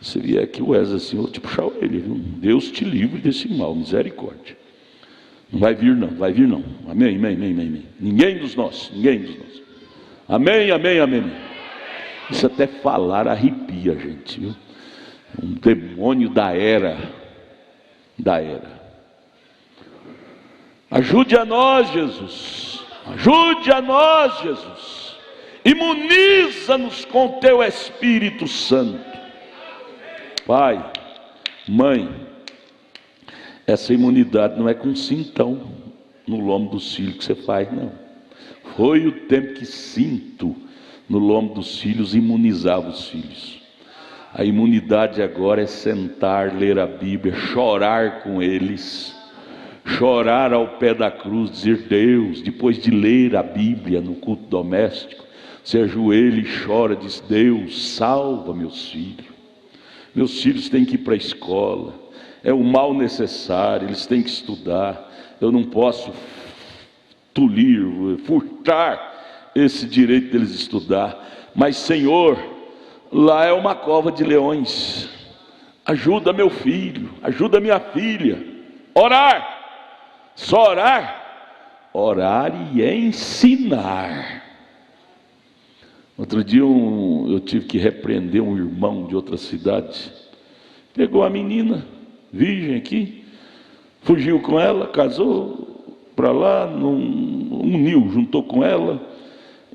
Se vier aqui o Wesley assim, eu vou te puxar a orelha, viu? Deus te livre desse mal, misericórdia. Não vai vir não, vai vir não. Amém, amém, amém, amém. Ninguém dos nossos, ninguém dos nossos. Amém, amém, amém. Isso até falar arrepia, gente, viu? Um demônio da era. Ajude a nós, Jesus. Ajude a nós, Jesus. Imuniza-nos com teu Espírito Santo. Pai, mãe, essa imunidade não é com cintão no lombo dos filhos que você faz, não. Foi o tempo que cinto no lombo dos filhos imunizava os filhos. A imunidade agora é sentar, ler a Bíblia, chorar com eles, chorar ao pé da cruz, dizer: Deus, depois de ler a Bíblia no culto doméstico, se ajoelha e chora, diz: Deus, salva meus filhos. Meus filhos têm que ir para a escola, é o mal necessário, eles têm que estudar. Eu não posso furtar esse direito deles estudar. Mas, Senhor, lá é uma cova de leões. Ajuda meu filho, ajuda minha filha. Orar, só orar, orar e ensinar. Outro dia eu tive que repreender um irmão de outra cidade. Pegou a menina, virgem aqui, fugiu com ela, casou para lá, uniu, juntou com ela.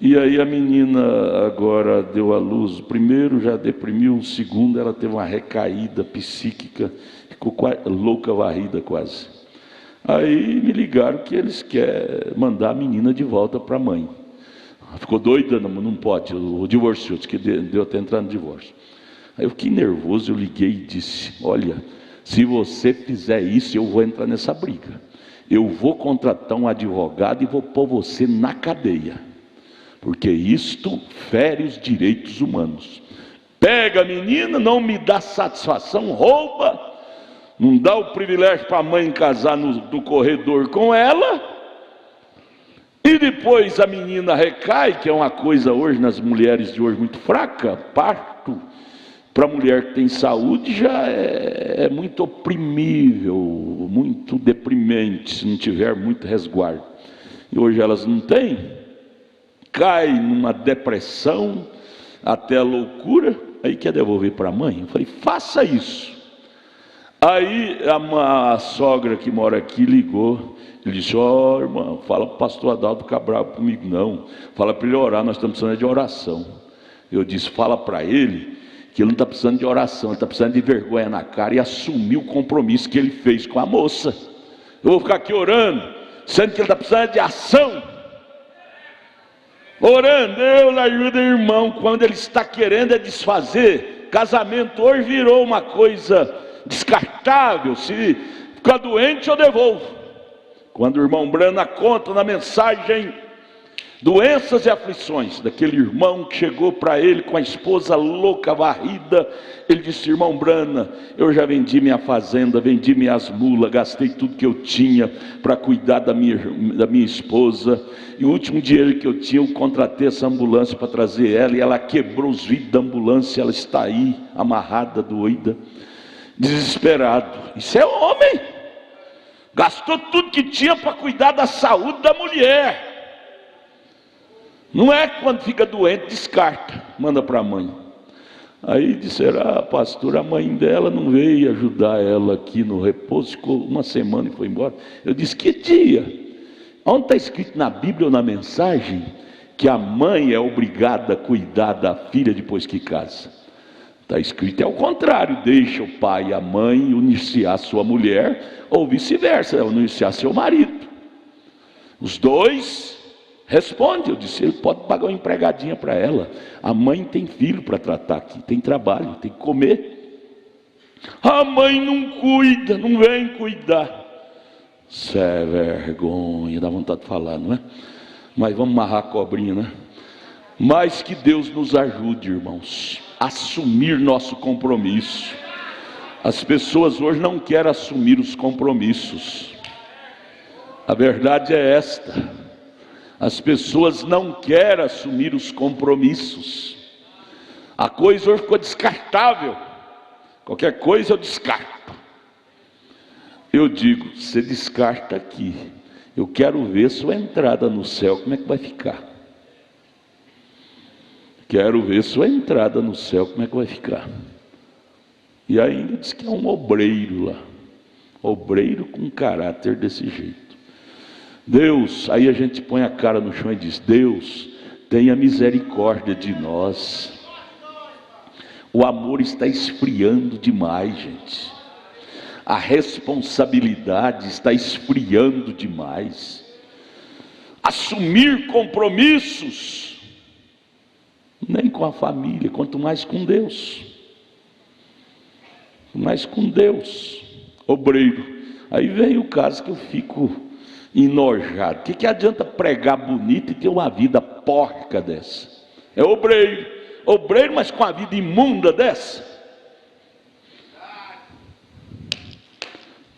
E aí a menina agora deu à luz. O primeiro já deprimiu, o segundo ela teve uma recaída psíquica, ficou louca, varrida quase. Aí me ligaram que eles querem mandar a menina de volta para a mãe. Ficou doida, não pode, o divorciou, disse que deu até entrar no divórcio. Aí eu fiquei nervoso, eu liguei e disse: olha, se você fizer isso, eu vou entrar nessa briga. Eu vou contratar um advogado e vou pôr você na cadeia, porque isto fere os direitos humanos. Pega a menina, não me dá satisfação, rouba, não dá o privilégio para a mãe casar no corredor com ela, e depois a menina recai, que é uma coisa hoje nas mulheres de hoje muito fraca. Parto para a mulher que tem saúde já é muito oprimível, muito deprimente, se não tiver muito resguardo. E hoje elas não têm, cai numa depressão, até a loucura, aí quer devolver para a mãe. Eu falei: faça isso. Aí a sogra que mora aqui ligou, ele disse: ó, irmã, fala para o pastor Adalto ficar bravo comigo não, fala para ele orar, nós estamos precisando de oração. Eu disse: fala para ele que ele não está precisando de oração, ele está precisando de vergonha na cara e assumir o compromisso que ele fez com a moça. Eu vou ficar aqui orando, sendo que ele está precisando de ação. Orando, Deus ajuda o irmão, quando ele está querendo desfazer. Casamento hoje virou uma coisa descartável. Se ficar doente, eu devolvo. Quando o irmão Brana conta na mensagem doenças e aflições daquele irmão que chegou para ele com a esposa louca, varrida, ele disse: irmão Brana, eu já vendi minha fazenda, vendi minhas mulas, gastei tudo que eu tinha para cuidar da minha esposa, e o último dinheiro que eu tinha, eu contratei essa ambulância para trazer ela, e ela quebrou os vidros da ambulância, ela está aí amarrada, doida, desesperado. Isso é homem, gastou tudo que tinha para cuidar da saúde da mulher. Não é que quando fica doente descarta, manda para a mãe. Aí disseram: pastor, a mãe dela não veio ajudar ela aqui no repouso, ficou uma semana e foi embora. Eu disse: que dia? Onde está escrito na Bíblia ou na mensagem que a mãe é obrigada a cuidar da filha depois que casa? Está escrito é o contrário: deixa o pai e a mãe uniciar sua mulher, ou vice-versa, uniciar seu marido. Os dois responde. Eu disse: ele pode pagar uma empregadinha para ela. A mãe tem filho para tratar aqui, tem trabalho, tem que comer. A mãe não cuida, não vem cuidar. Isso é vergonha, dá vontade de falar, não é? Mas vamos amarrar a cobrinha, né? Mas que Deus nos ajude, irmãos, a assumir nosso compromisso. As pessoas hoje não querem assumir os compromissos. A verdade é esta: as pessoas não querem assumir os compromissos. A coisa hoje ficou descartável. Qualquer coisa eu descarto. Eu digo: você descarta aqui, eu quero ver sua entrada no céu, como é que vai ficar? Quero ver sua entrada no céu, como é que vai ficar? E ainda diz que é um obreiro lá, obreiro com caráter desse jeito. Deus, aí a gente põe a cara no chão e diz: Deus, tenha misericórdia de nós. O amor está esfriando demais, gente. A responsabilidade está esfriando demais. Assumir compromissos, nem com a família, quanto mais com Deus. Mas com Deus, obreiro. Aí vem o caso que eu fico enojado. O que adianta pregar bonito e ter uma vida porca dessa? É obreiro, obreiro, mas com a vida imunda dessa.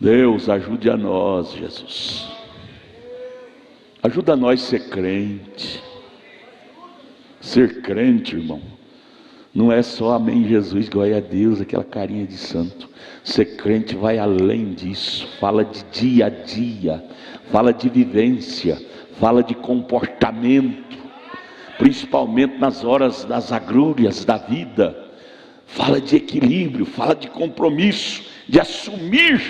Deus, ajude a nós, Jesus. Ajuda nós a ser crente. Ser crente, irmão, não é só amém Jesus, glória a Deus, aquela carinha de santo. Ser crente vai além disso. Fala de dia a dia, fala de vivência, fala de comportamento. principalmente nas horas das agrúrias da vida. Fala de equilíbrio, fala de compromisso, de assumir.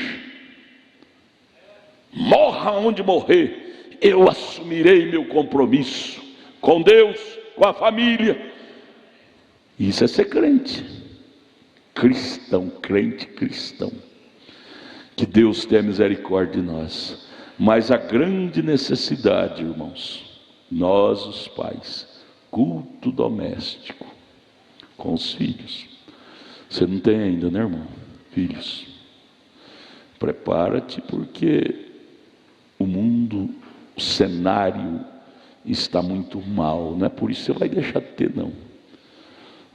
Morra onde morrer, eu assumirei meu compromisso com Deus, com a família. Isso é ser crente, cristão, crente cristão. Que Deus tenha misericórdia de nós. Mas a grande necessidade, irmãos, nós os pais, culto doméstico com os filhos. Você não tem ainda, né, irmão? Filhos, prepara-te, porque o mundo, o cenário está muito mal. Não é por isso que você vai deixar de ter, não.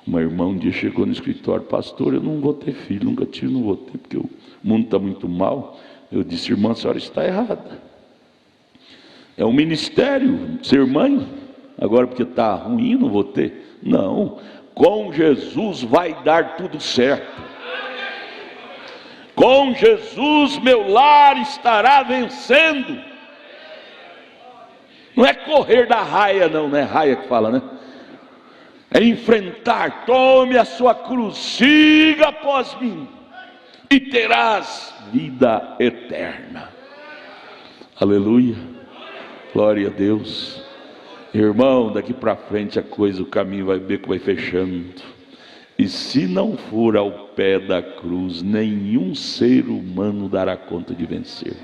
Uma irmã um dia chegou no escritório: pastor, eu não vou ter filho, nunca tive, não vou ter, porque o mundo está muito mal. Eu disse: irmã, a senhora está errada. É um ministério ser mãe. Agora porque está ruim, não vou ter. Não, com Jesus vai dar tudo certo. Com Jesus meu lar estará vencendo. Não é correr da raia, não é raia que fala, né? É enfrentar. Tome a sua cruz, siga após mim, e terás vida eterna. Aleluia, glória a Deus. Irmão, daqui para frente a coisa, o caminho vai ver que vai fechando. E se não for ao pé da cruz, nenhum ser humano dará conta de vencer.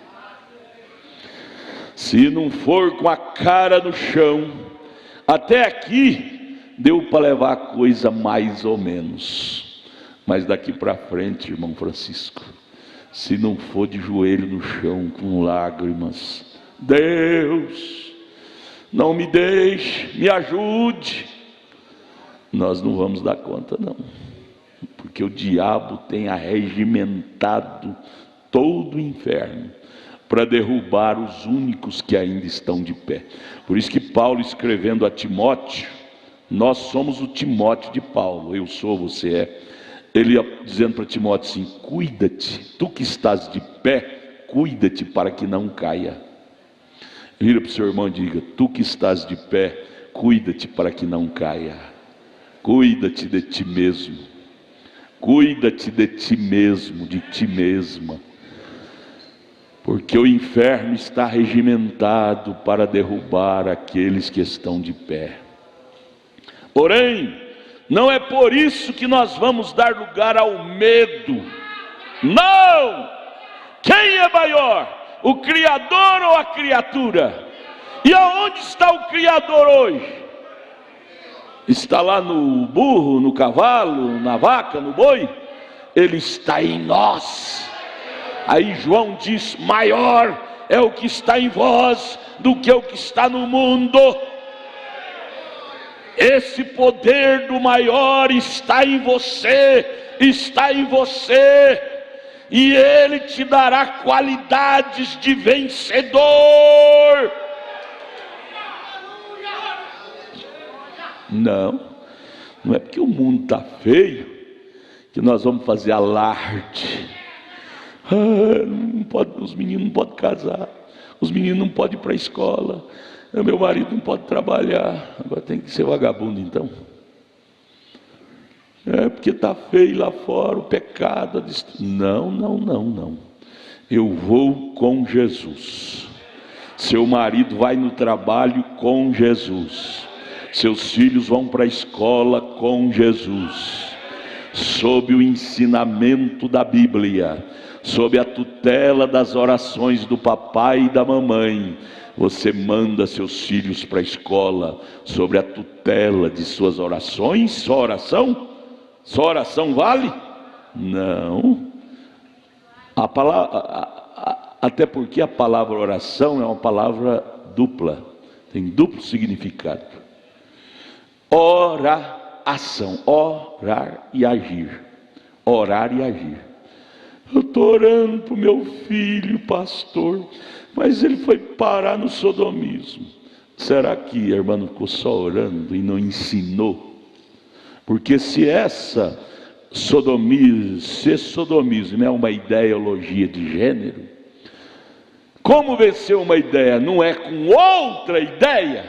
Se não for com a cara no chão, até aqui deu para levar a coisa mais ou menos. Mas daqui para frente, irmão Francisco, se não for de joelho no chão, com lágrimas: Deus, não me deixe, me ajude, nós não vamos dar conta, não. Porque o diabo tem arregimentado todo o inferno para derrubar os únicos que ainda estão de pé. Por isso que Paulo, escrevendo a Timóteo, nós somos o Timóteo de Paulo, eu sou, você é. Ele ia dizendo para Timóteo assim: cuida-te, tu que estás de pé, cuida-te para que não caia. Vira para o seu irmão e diga: tu que estás de pé, cuida-te para que não caia. Cuida-te de ti mesmo. Cuida-te de ti mesmo, de ti mesma. Porque o inferno está regimentado para derrubar aqueles que estão de pé. Porém, não é por isso que nós vamos dar lugar ao medo. Não! Quem é maior? O Criador ou a criatura? E aonde está o Criador hoje? Está lá no burro, no cavalo, na vaca, no boi? Ele está em nós. Aí João diz: maior é o que está em vós do que o que está no mundo. Esse poder do maior está em você, está em você, e ele te dará qualidades de vencedor. Não é porque o mundo está feio que nós vamos fazer alarde. Não pode, os meninos não podem casar, os meninos não podem ir para a escola, meu marido não pode trabalhar, agora tem que ser vagabundo então. É porque está feio lá fora, o pecado. Não. Eu vou com Jesus. Seu marido vai no trabalho com Jesus. Seus filhos vão para a escola com Jesus. Sob o ensinamento da Bíblia, sob a tutela das orações do papai e da mamãe, você manda seus filhos para a escola, sobre a tutela de suas orações. Só oração vale? Não. A palavra, até porque a palavra oração é uma palavra dupla, tem duplo significado. Oração, orar e agir. Orar e agir. Eu estou orando para o meu filho, pastor, mas ele foi parar no sodomismo. Será que a irmã não ficou só orando e não ensinou? Porque se sodomismo é uma ideologia de gênero, como vencer uma ideia? Não é com outra ideia?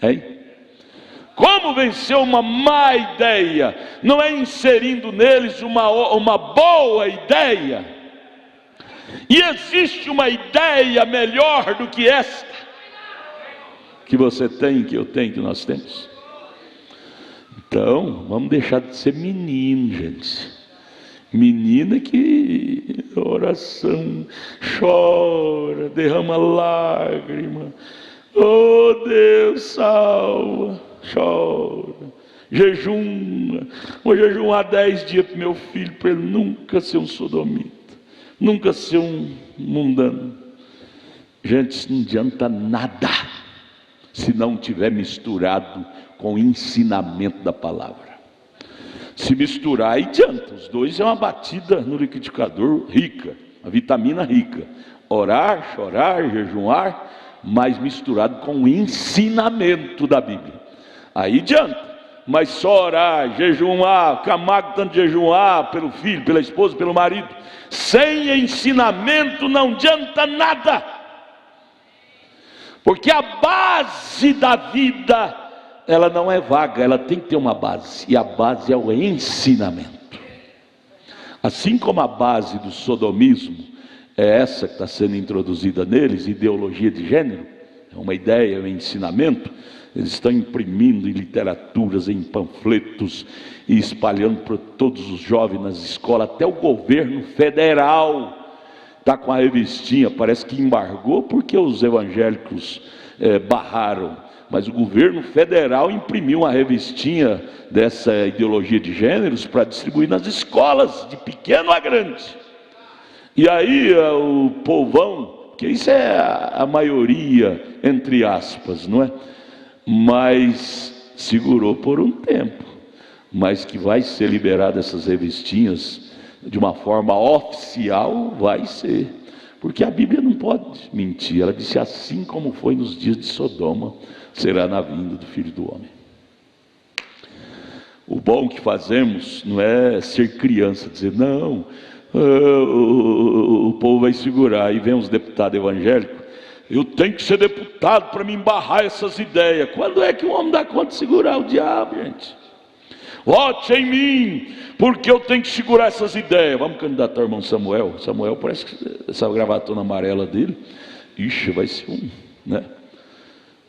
Hein? Como vencer uma má ideia? Não é inserindo neles uma boa ideia. E existe uma ideia melhor do que esta, que você tem, que eu tenho, que nós temos. Então, vamos deixar de ser menino, gente. Menina que oração, chora, derrama lágrima. Oh Deus, salva, chora, jejuma. Vou jejuar 10 dias para meu filho, para ele nunca ser um sodomita, nunca ser um mundano. Gente, isso não adianta nada se não tiver misturado com o ensinamento da palavra. Se misturar, aí adianta. Os dois é uma batida no liquidificador rica, a vitamina rica. Orar, chorar, jejuar, mas misturado com o ensinamento da Bíblia. Aí adianta. Mas só orar, jejuar, ficar tanto de jejuar pelo filho, pela esposa, pelo marido, sem ensinamento não adianta nada. Porque a base da vida, ela não é vaga, ela tem que ter uma base, e a base é o ensinamento. Assim como a base do sodomismo é essa que está sendo introduzida neles, ideologia de gênero, é uma ideia, é um ensinamento. Eles estão imprimindo em literaturas, em panfletos, e espalhando para todos os jovens nas escolas. Até o governo federal está com a revistinha, parece que embargou porque os evangélicos barraram, mas o governo federal imprimiu uma revistinha dessa ideologia de gêneros para distribuir nas escolas, de pequeno a grande. E aí o povão, que isso é a maioria, entre aspas, não é? Mas segurou por um tempo, mas que vai ser liberado essas revistinhas de uma forma oficial, vai ser, porque a Bíblia não pode mentir. Ela disse: assim como foi nos dias de Sodoma, será na vinda do Filho do Homem. O bom que fazemos não é ser criança, dizer não, o povo vai segurar. Aí vem uns deputados evangélicos: eu tenho que ser deputado para me embarrar essas ideias. Quando é que um homem dá conta de segurar o diabo, gente? Vote em mim, porque eu tenho que segurar essas ideias. Vamos candidatar ao irmão Samuel. Samuel parece que essa gravatona amarela dele, ixi, vai ser um, né?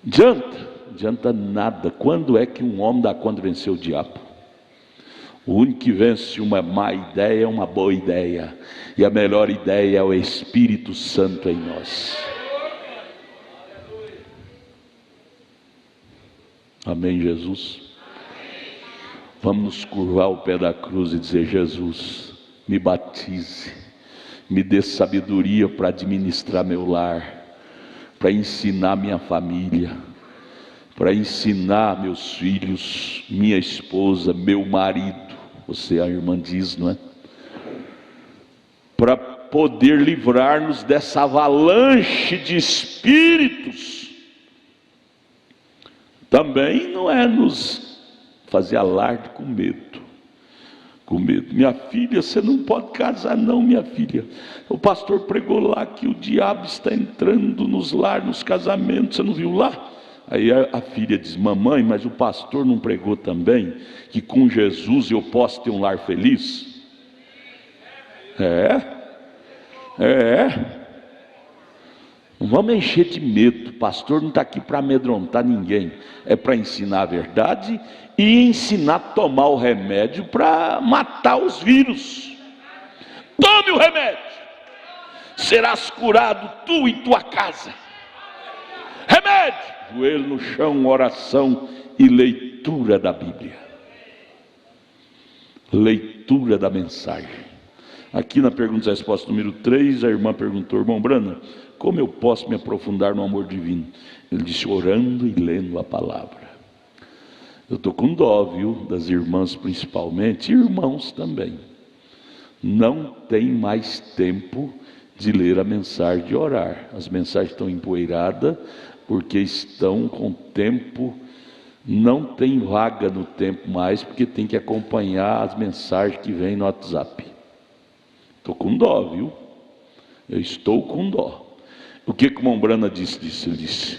Adianta nada. Quando é que um homem dá conta de vencer o diabo? O único que vence uma má ideia é uma boa ideia, e a melhor ideia é o Espírito Santo em nós. Amém, Jesus? Vamos nos curvar ao pé da cruz e dizer: Jesus, me batize, me dê sabedoria para administrar meu lar, para ensinar minha família, para ensinar meus filhos, minha esposa, meu marido. Você, a irmã diz, não é? Para poder livrar-nos dessa avalanche de espíritos. Também não é nos fazer alarde com medo. Com medo. Minha filha, você não pode casar não, minha filha. O pastor pregou lá que o diabo está entrando nos lares, nos casamentos. Você não viu lá? Aí a filha diz: mamãe, mas o pastor não pregou também que com Jesus eu posso ter um lar feliz? Não vamos encher de medo. O pastor não está aqui para amedrontar ninguém, é para ensinar a verdade e ensinar a tomar o remédio para matar os vírus. Tome o remédio, serás curado tu e tua casa. Remédio, joelho no chão, oração e leitura da Bíblia, leitura da mensagem. Aqui na pergunta e resposta número 3, a irmã perguntou: irmão Brana, como eu posso me aprofundar no amor divino? Ele disse: orando e lendo a palavra. Eu estou com dó, viu, das irmãs principalmente, e irmãos também. Não tem mais tempo de ler a mensagem, de orar. As mensagens estão empoeiradas, porque estão com tempo, não tem vaga no tempo mais, porque tem que acompanhar as mensagens que vêm no WhatsApp. Estou com dó, viu? Eu estou com dó. O que o irmão Brana disse disso? Ele disse: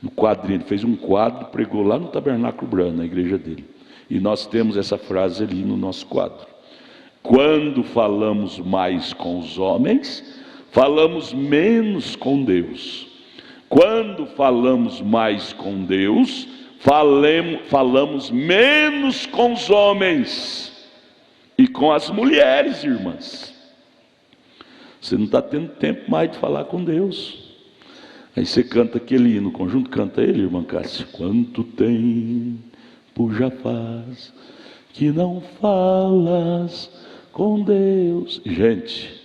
no quadrinho, ele fez um quadro, pregou lá no Tabernáculo Brando, na igreja dele. E nós temos essa frase ali no nosso quadro: quando falamos mais com os homens, falamos menos com Deus. Quando falamos mais com Deus, falamos menos com os homens e com as mulheres, irmãs. Você não está tendo tempo mais de falar com Deus. Aí você canta aquele hino, o conjunto canta ele, irmã Cássia. Quanto tempo já faz que não falas com Deus. Gente,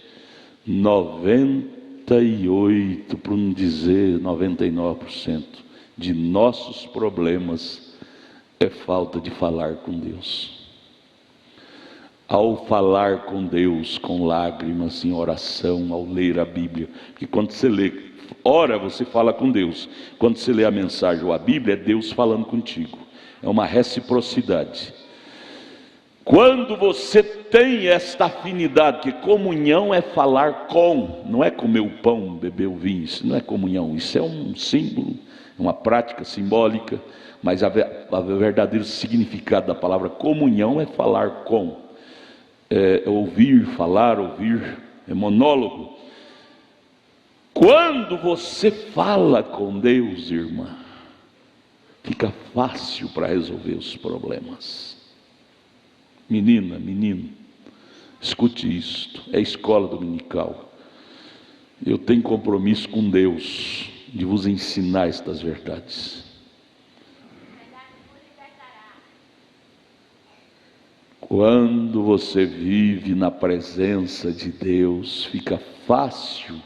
98%, para não dizer 99%, de nossos problemas é falta de falar com Deus. Ao falar com Deus, com lágrimas, em oração, ao ler a Bíblia, porque quando você lê, ora, você fala com Deus. Quando você lê a mensagem ou a Bíblia, é Deus falando contigo. É uma reciprocidade. Quando você tem esta afinidade, que comunhão é falar com, não é comer o pão, beber o vinho, isso não é comunhão, isso é um símbolo, uma prática simbólica, mas o verdadeiro significado da palavra comunhão é falar com, ouvir, falar, ouvir, é monólogo. Quando você fala com Deus, irmã, fica fácil para resolver os problemas. Menina, menino, escute isto, é escola dominical. Eu tenho compromisso com Deus de vos ensinar estas verdades. Quando você vive na presença de Deus, fica fácil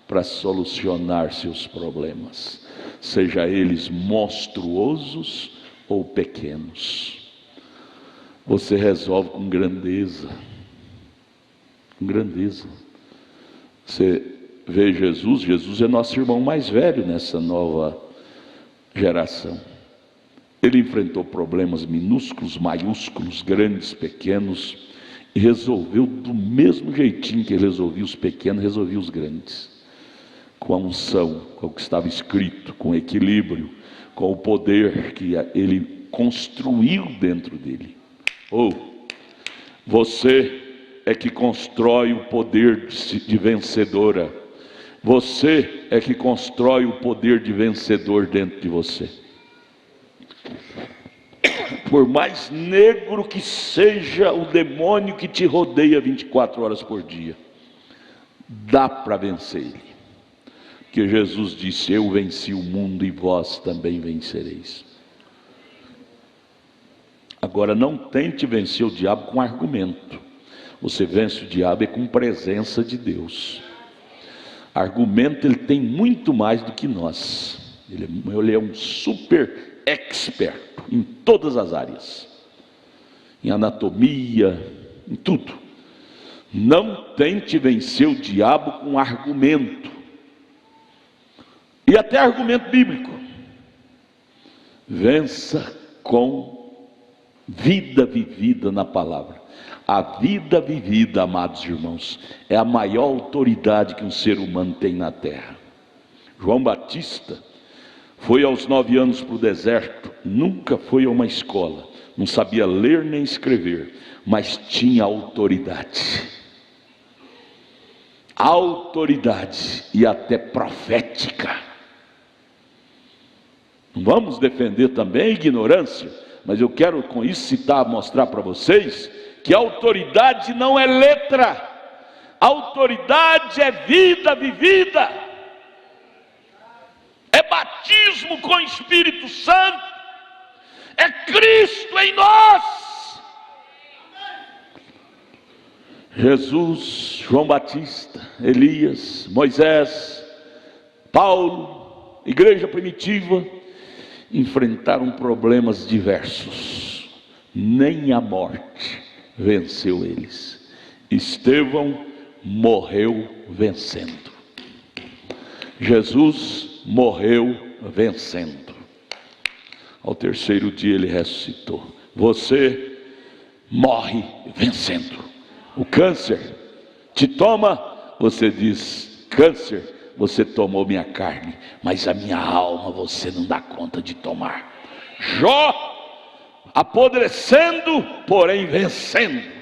para solucionar seus problemas, seja eles monstruosos ou pequenos. Você resolve com grandeza. Com grandeza. Você vê Jesus, Jesus é nosso irmão mais velho nessa nova geração. Ele enfrentou problemas minúsculos, maiúsculos, grandes, pequenos, e resolveu do mesmo jeitinho que ele resolvia os pequenos, resolvia os grandes. Com a unção, com o que estava escrito, com equilíbrio, com o poder que ele construiu dentro dele. Você é que constrói o poder de vencedora. Você é que constrói o poder de vencedor dentro de você. Por mais negro que seja o demônio que te rodeia 24 horas por dia, dá para vencer ele. Porque Jesus disse: eu venci o mundo e vós também vencereis. Agora, não tente vencer o diabo com argumento. Você vence o diabo com presença de Deus. Argumento, ele tem muito mais do que nós. Ele é um super expert em todas as áreas. Em anatomia, em tudo. Não tente vencer o diabo com argumento. E até argumento bíblico. Vença com vida vivida na palavra. A vida vivida, amados irmãos, é a maior autoridade que um ser humano tem na terra. João Batista foi aos 9 anos para o deserto, nunca foi a uma escola, não sabia ler nem escrever, mas tinha autoridade. Autoridade e até profética. Não vamos defender também a ignorância, mas eu quero com isso mostrar para vocês que a autoridade não é letra, a autoridade é vida vivida, é batismo com o Espírito Santo, é Cristo em nós. Jesus, João Batista, Elias, Moisés, Paulo, igreja primitiva, enfrentaram problemas diversos, nem a morte venceu eles. Estevão morreu vencendo. Jesus morreu vencendo. Ao terceiro dia ele ressuscitou. Você morre vencendo. O câncer te toma, você diz: câncer, você tomou minha carne, mas a minha alma você não dá conta de tomar. Jó, apodrecendo, porém vencendo.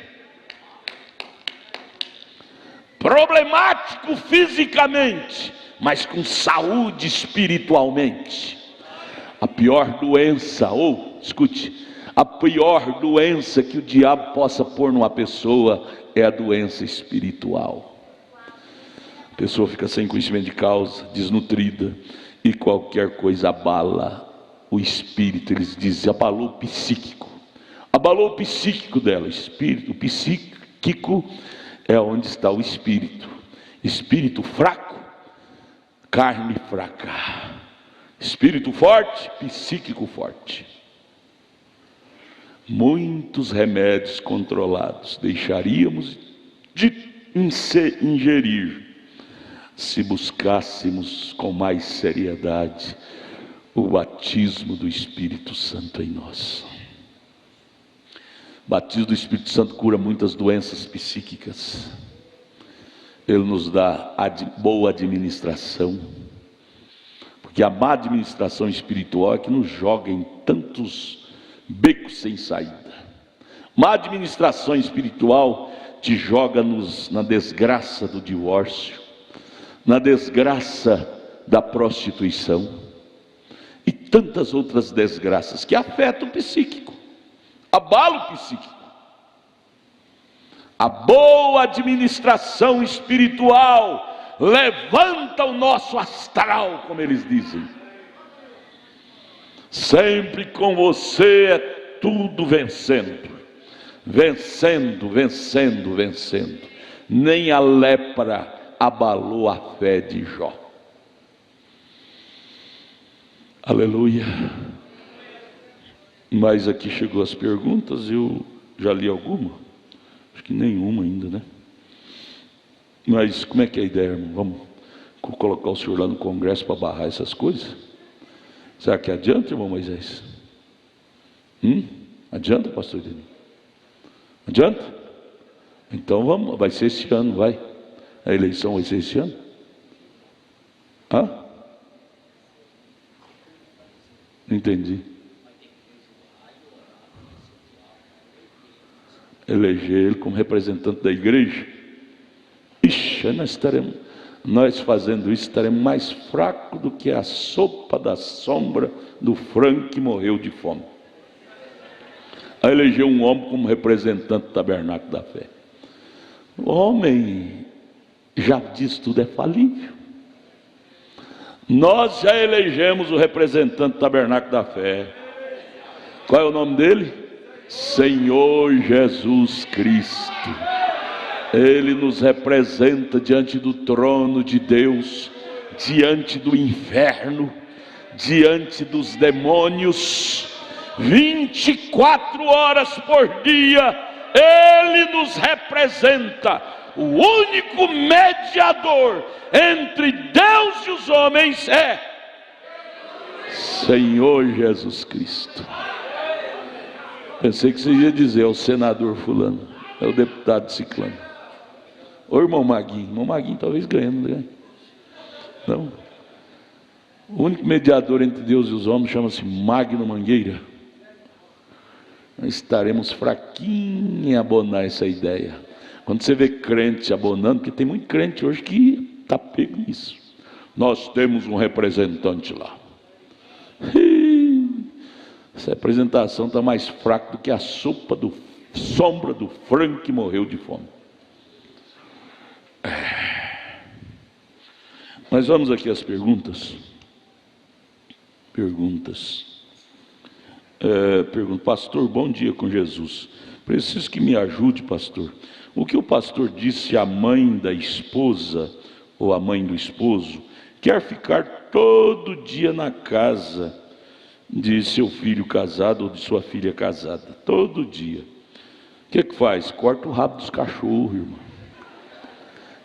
Problemático fisicamente, mas com saúde espiritualmente. A pior doença, escute, a pior doença que o diabo possa pôr numa pessoa é a doença espiritual. A pessoa fica sem conhecimento de causa, desnutrida, e qualquer coisa abala o espírito. Eles dizem, abalou o psíquico dela. O psíquico é onde está o espírito. Espírito fraco, carne fraca. Espírito forte, psíquico forte. Muitos remédios controlados deixaríamos de ingerir se buscássemos com mais seriedade o batismo do Espírito Santo em nós. O batismo do Espírito Santo cura muitas doenças psíquicas. Ele nos dá boa administração, porque a má administração espiritual é que nos joga em tantos becos sem saída. Má administração espiritual te joga na desgraça do divórcio, na desgraça da prostituição e tantas outras desgraças que afetam o psíquico, abala o psíquico. A boa administração espiritual levanta o nosso astral, como eles dizem. Sempre com você é tudo vencendo, vencendo, vencendo, vencendo. Nem a lepra abalou a fé de Jó. Aleluia. Mas aqui chegou as perguntas, eu já li alguma, acho que nenhuma ainda, né? Mas como é que é a ideia, irmão? Vamos colocar o senhor lá no congresso para barrar essas coisas? Será que adianta, irmão Moisés? Adianta, pastor Denis? Adianta? Então vamos, vai ser esse ano, vai. A eleição vai ser esse ano? Não entendi. Eleger ele como representante da igreja? Ixi, nós fazendo isso estaremos mais fracos do que a sopa da sombra do frango que morreu de fome. A eleger um homem como representante do tabernáculo da fé. O homem já diz tudo é falível. Nós já elegemos o representante do tabernáculo da fé. Qual é o nome dele? Senhor Jesus Cristo. Ele nos representa diante do trono de Deus, diante do inferno, diante dos demônios. 24 horas por dia Ele nos representa. O único mediador entre Deus e os homens é Senhor Jesus Cristo. Pensei que você ia dizer, é o senador fulano, é o deputado ciclano. Ô irmão Maguinho talvez ganhe, não ganhe? Não. O único mediador entre Deus e os homens chama-se Magno Mangueira. Nós estaremos fraquinhos em abonar essa ideia. Quando você vê crente abonando, porque tem muito crente hoje que está pego nisso. Nós temos um representante lá. Essa representação está mais fraca do que a sopa sombra do frango que morreu de fome. Mas vamos aqui às perguntas. Pergunta, pastor, bom dia com Jesus. Preciso que me ajude, pastor. O que o pastor disse à mãe da esposa ou à mãe do esposo quer ficar todo dia na casa de seu filho casado ou de sua filha casada, todo dia? O que faz? Corta o rabo dos cachorros, irmão.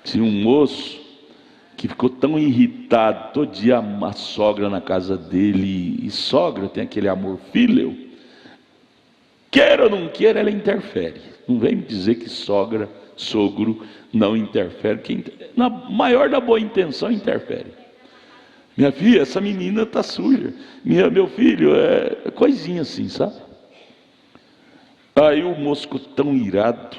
Tinha um moço que ficou tão irritado, todo dia a sogra na casa dele, e sogra tem aquele amor fíleo, queira ou não queira, ela interfere. Não vem me dizer que sogra sogro não interfere. Na maior da boa intenção interfere. Minha filha, essa menina está suja. Meu filho, é coisinha assim, sabe? Aí o moço ficou tão irado,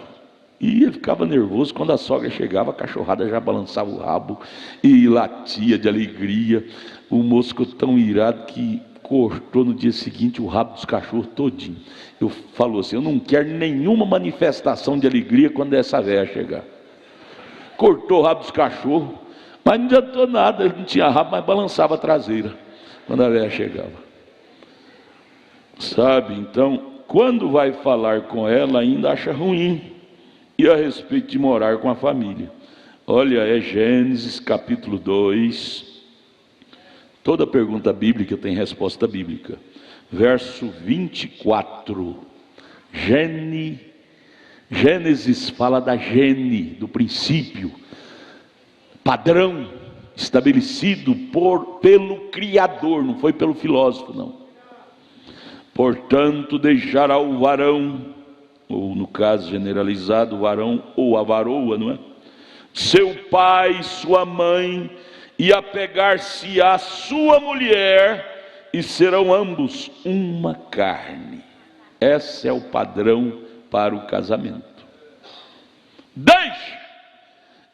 e ele ficava nervoso. Quando a sogra chegava, a cachorrada já balançava o rabo e latia de alegria. O moço ficou tão irado que cortou no dia seguinte o rabo dos cachorros todinho. Eu falou assim: eu não quero nenhuma manifestação de alegria quando essa velha chegar. Cortou o rabo dos cachorros, mas não adiantou nada. Ele não tinha rabo, mas balançava a traseira quando a velha chegava. Sabe, então, quando vai falar com ela, ainda acha ruim. E a respeito de morar com a família, olha, é Gênesis capítulo 2. Toda pergunta bíblica tem resposta bíblica. Verso 24. Gênesis fala da gene, do princípio, padrão estabelecido pelo Criador, não foi pelo filósofo, não. Portanto, deixará o varão, ou no caso generalizado, o varão ou a varoa, não é? Seu pai, sua mãe, e apegar-se à sua mulher, e serão ambos uma carne. Esse é o padrão para o casamento. Deixe!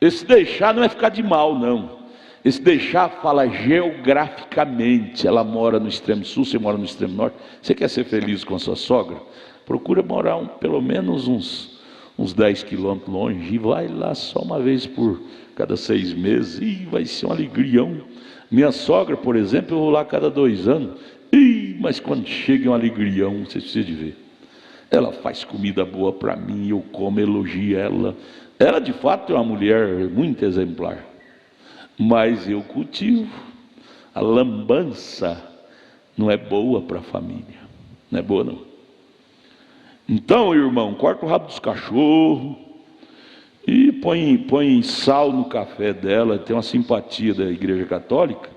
Esse deixar não é ficar de mal, não. Esse deixar fala geograficamente. Ela mora no extremo sul, você mora no extremo norte. Você quer ser feliz com a sua sogra? Procura morar pelo menos uns 10 quilômetros longe, e vai lá só uma vez por cada 6 meses, e vai ser um alegrião. Minha sogra, por exemplo, eu vou lá cada 2 anos, mas quando chega é um alegrião, você precisa de ver. Ela faz comida boa para mim, eu como, elogio ela. Ela de fato é uma mulher muito exemplar, mas eu cultivo. A lambança não é boa para a família, não é boa não. Então, irmão, corta o rabo dos cachorros e põe sal no café dela. Tem uma simpatia da igreja católica,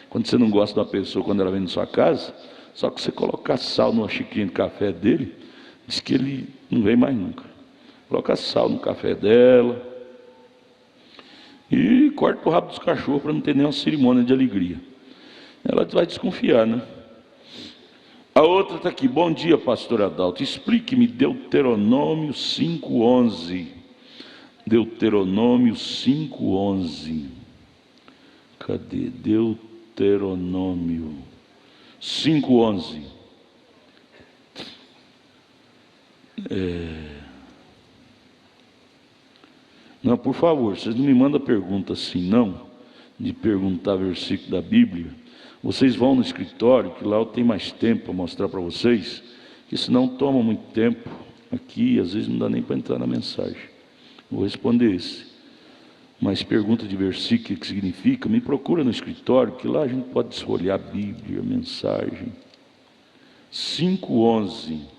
quando você não gosta de uma pessoa, quando ela vem na sua casa, só que você colocar sal numa xicrinha de café dele, diz que ele não vem mais nunca. Coloca sal no café dela e corta o rabo dos cachorros para não ter nenhuma cerimônia de alegria. Ela vai desconfiar, né? A outra está aqui: bom dia, pastor Adalto, explique-me Deuteronômio 5:11. Deuteronômio 5:11. Cadê? Deuteronômio 5:11. Não, por favor, vocês não me mandam pergunta assim, não, de perguntar versículo da Bíblia. Vocês vão no escritório, que lá eu tenho mais tempo para mostrar para vocês, que senão toma muito tempo aqui, às vezes não dá nem para entrar na mensagem. Vou responder esse. Mas pergunta de versículo, o que significa, me procura no escritório, que lá a gente pode desfolhar a Bíblia, a mensagem. 5:11.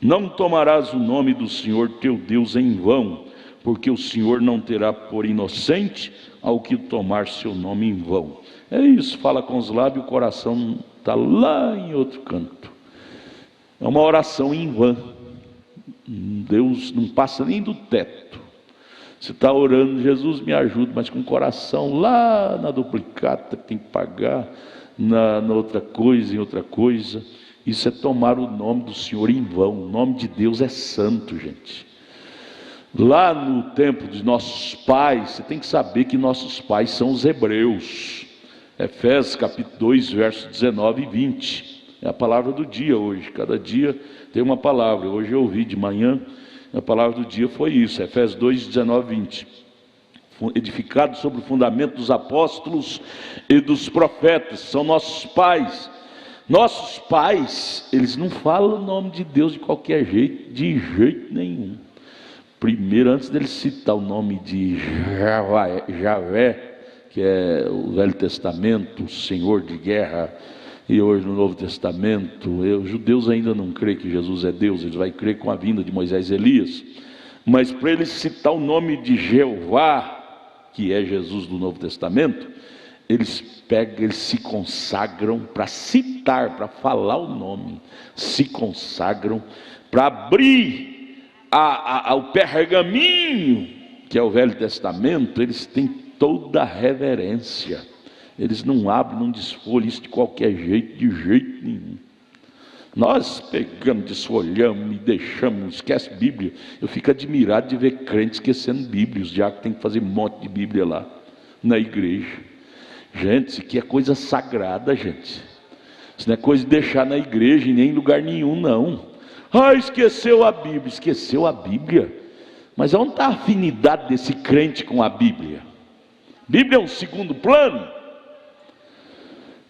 Não tomarás o nome do Senhor teu Deus em vão, porque o Senhor não terá por inocente ao que tomar seu nome em vão. É isso, fala com os lábios, o coração está lá em outro canto. É uma oração em vão. Deus não passa nem do teto. Você está orando, Jesus me ajuda, mas com o coração lá na duplicata, que tem que pagar, na outra coisa, em outra coisa. Isso é tomar o nome do Senhor em vão. O nome de Deus é santo, gente. Lá no tempo de nossos pais, você tem que saber que nossos pais são os hebreus. Efésios capítulo 2, versos 19 e 20. É a palavra do dia hoje. Cada dia tem uma palavra. Hoje eu ouvi de manhã, a palavra do dia foi isso. Efésios 2, 19 e 20. Edificado sobre o fundamento dos apóstolos e dos profetas. São nossos pais. Nossos pais, eles não falam o nome de Deus de qualquer jeito, de jeito nenhum. Primeiro, antes dele citar o nome de Javé, que é o Velho Testamento, o Senhor de guerra, e hoje no Novo Testamento, os judeus ainda não creem que Jesus é Deus, eles vão crer com a vinda de Moisés e Elias, mas para eles citar o nome de Jeová, que é Jesus do Novo Testamento, eles se consagram para citar, para falar o nome, se consagram para abrir o pergaminho, que é o Velho Testamento, eles têm toda a reverência. Eles não abrem, não desfolham isso de qualquer jeito, de jeito nenhum. Nós pegamos, desfolhamos e deixamos, esquece Bíblia. Eu fico admirado de ver crentes esquecendo Bíblia. Os diáconos têm que fazer um monte de Bíblia lá na igreja. Gente, isso aqui é coisa sagrada, gente. Isso não é coisa de deixar na igreja e nem em lugar nenhum, não. Esqueceu a Bíblia. Esqueceu a Bíblia? Mas onde está a afinidade desse crente com a Bíblia? Bíblia é um segundo plano.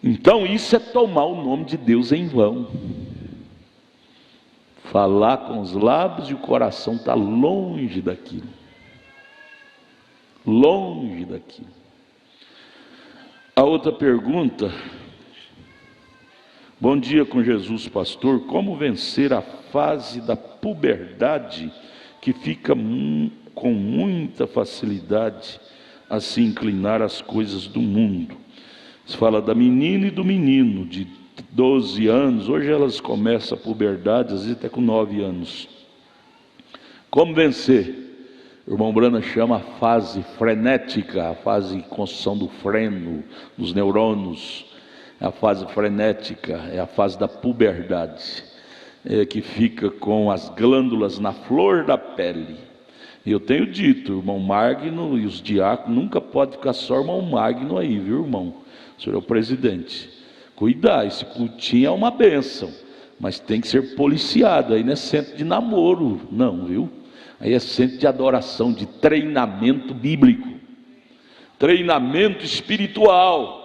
Então isso é tomar o nome de Deus em vão. Falar com os lábios e o coração está longe daquilo. Longe daquilo. A outra pergunta: bom dia com Jesus, pastor. Como vencer a fase da puberdade que fica com muita facilidade a se inclinar às coisas do mundo? Se fala da menina e do menino de 12 anos, hoje elas começam a puberdade, às vezes até com 9 anos. Como vencer? O irmão Brana chama a fase frenética, a fase de construção do freno, dos neurônios. A fase frenética é a fase da puberdade, que fica com as glândulas na flor da pele. E eu tenho dito, o irmão Magno e os diáconos, nunca pode ficar só o irmão Magno aí, viu, irmão? O senhor é o presidente. Cuidar, esse cultinho é uma bênção, mas tem que ser policiado. Aí não é centro de namoro, não, viu? Aí é centro de adoração, de treinamento bíblico, treinamento espiritual.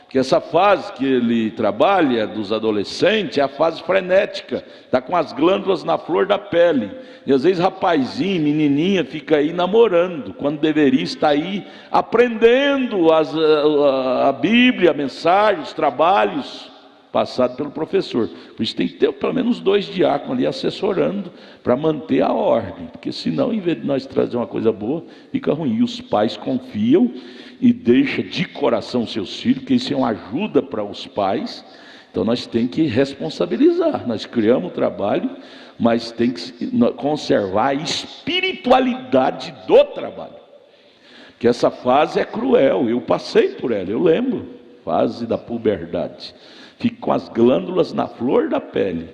Que essa fase que ele trabalha dos adolescentes é a fase frenética, está com as glândulas na flor da pele. E às vezes rapazinho, menininha fica aí namorando, quando deveria estar aí aprendendo a Bíblia, a mensagem, os trabalhos passados pelo professor. Por isso tem que ter pelo menos 2 diáconos ali assessorando, para manter a ordem, porque senão, em vez de nós trazer uma coisa boa, fica ruim. E os pais confiam e deixam de coração seus filhos, porque isso é uma ajuda para os pais. Então nós temos que responsabilizar. Nós criamos o trabalho, mas tem que conservar a espiritualidade do trabalho, porque essa fase é cruel. Eu passei por ela, eu lembro. Fase da puberdade, fica com as glândulas na flor da pele.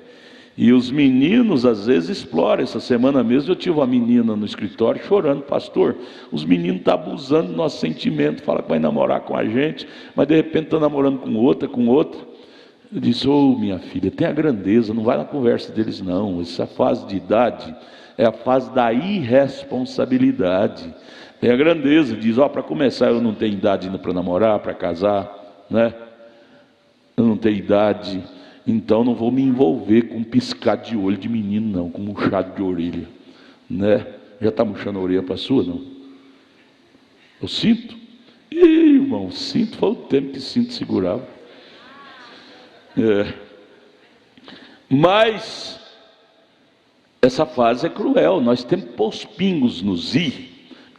E os meninos às vezes exploram. Essa semana mesmo eu tive uma menina no escritório chorando: pastor, os meninos estão abusando do nosso sentimento, fala que vai namorar com a gente, mas de repente está namorando com outra. Eu disse: minha filha, tenha grandeza, não vai na conversa deles não. Essa fase de idade é a fase da irresponsabilidade. Tenha grandeza, diz: para começar, eu não tenho idade ainda para namorar, para casar, né? Eu não tenho idade, então não vou me envolver com piscar de olho de menino não, com murchado de orelha, né? Já está murchando a orelha para a sua, não? Eu sinto? Irmão, cinto foi o tempo que cinto segurava. Mas essa fase é cruel. Nós temos que pôr os pingos nos i.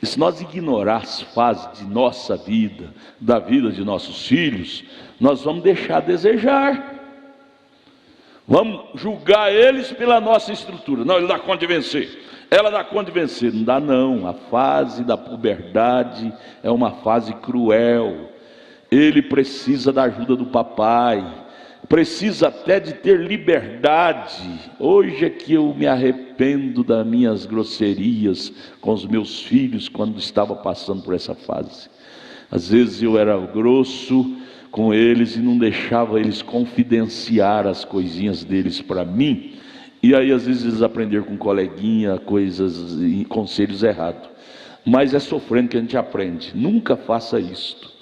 E se nós ignorar as fases de nossa vida, da vida de nossos filhos, nós vamos deixar a desejar. Vamos julgar eles pela nossa estrutura. Não, ele dá conta de vencer, ela dá conta de vencer. Não dá não. A fase da puberdade é uma fase cruel. Ele precisa da ajuda do papai, precisa até de ter liberdade. Hoje é que eu me arrependo das minhas grosserias com os meus filhos quando estava passando por essa fase. Às vezes eu era grosso com eles e não deixava eles confidenciar as coisinhas deles para mim, e aí às vezes eles aprenderam com coleguinha coisas e conselhos errados. Mas é sofrendo que a gente aprende. Nunca faça isto.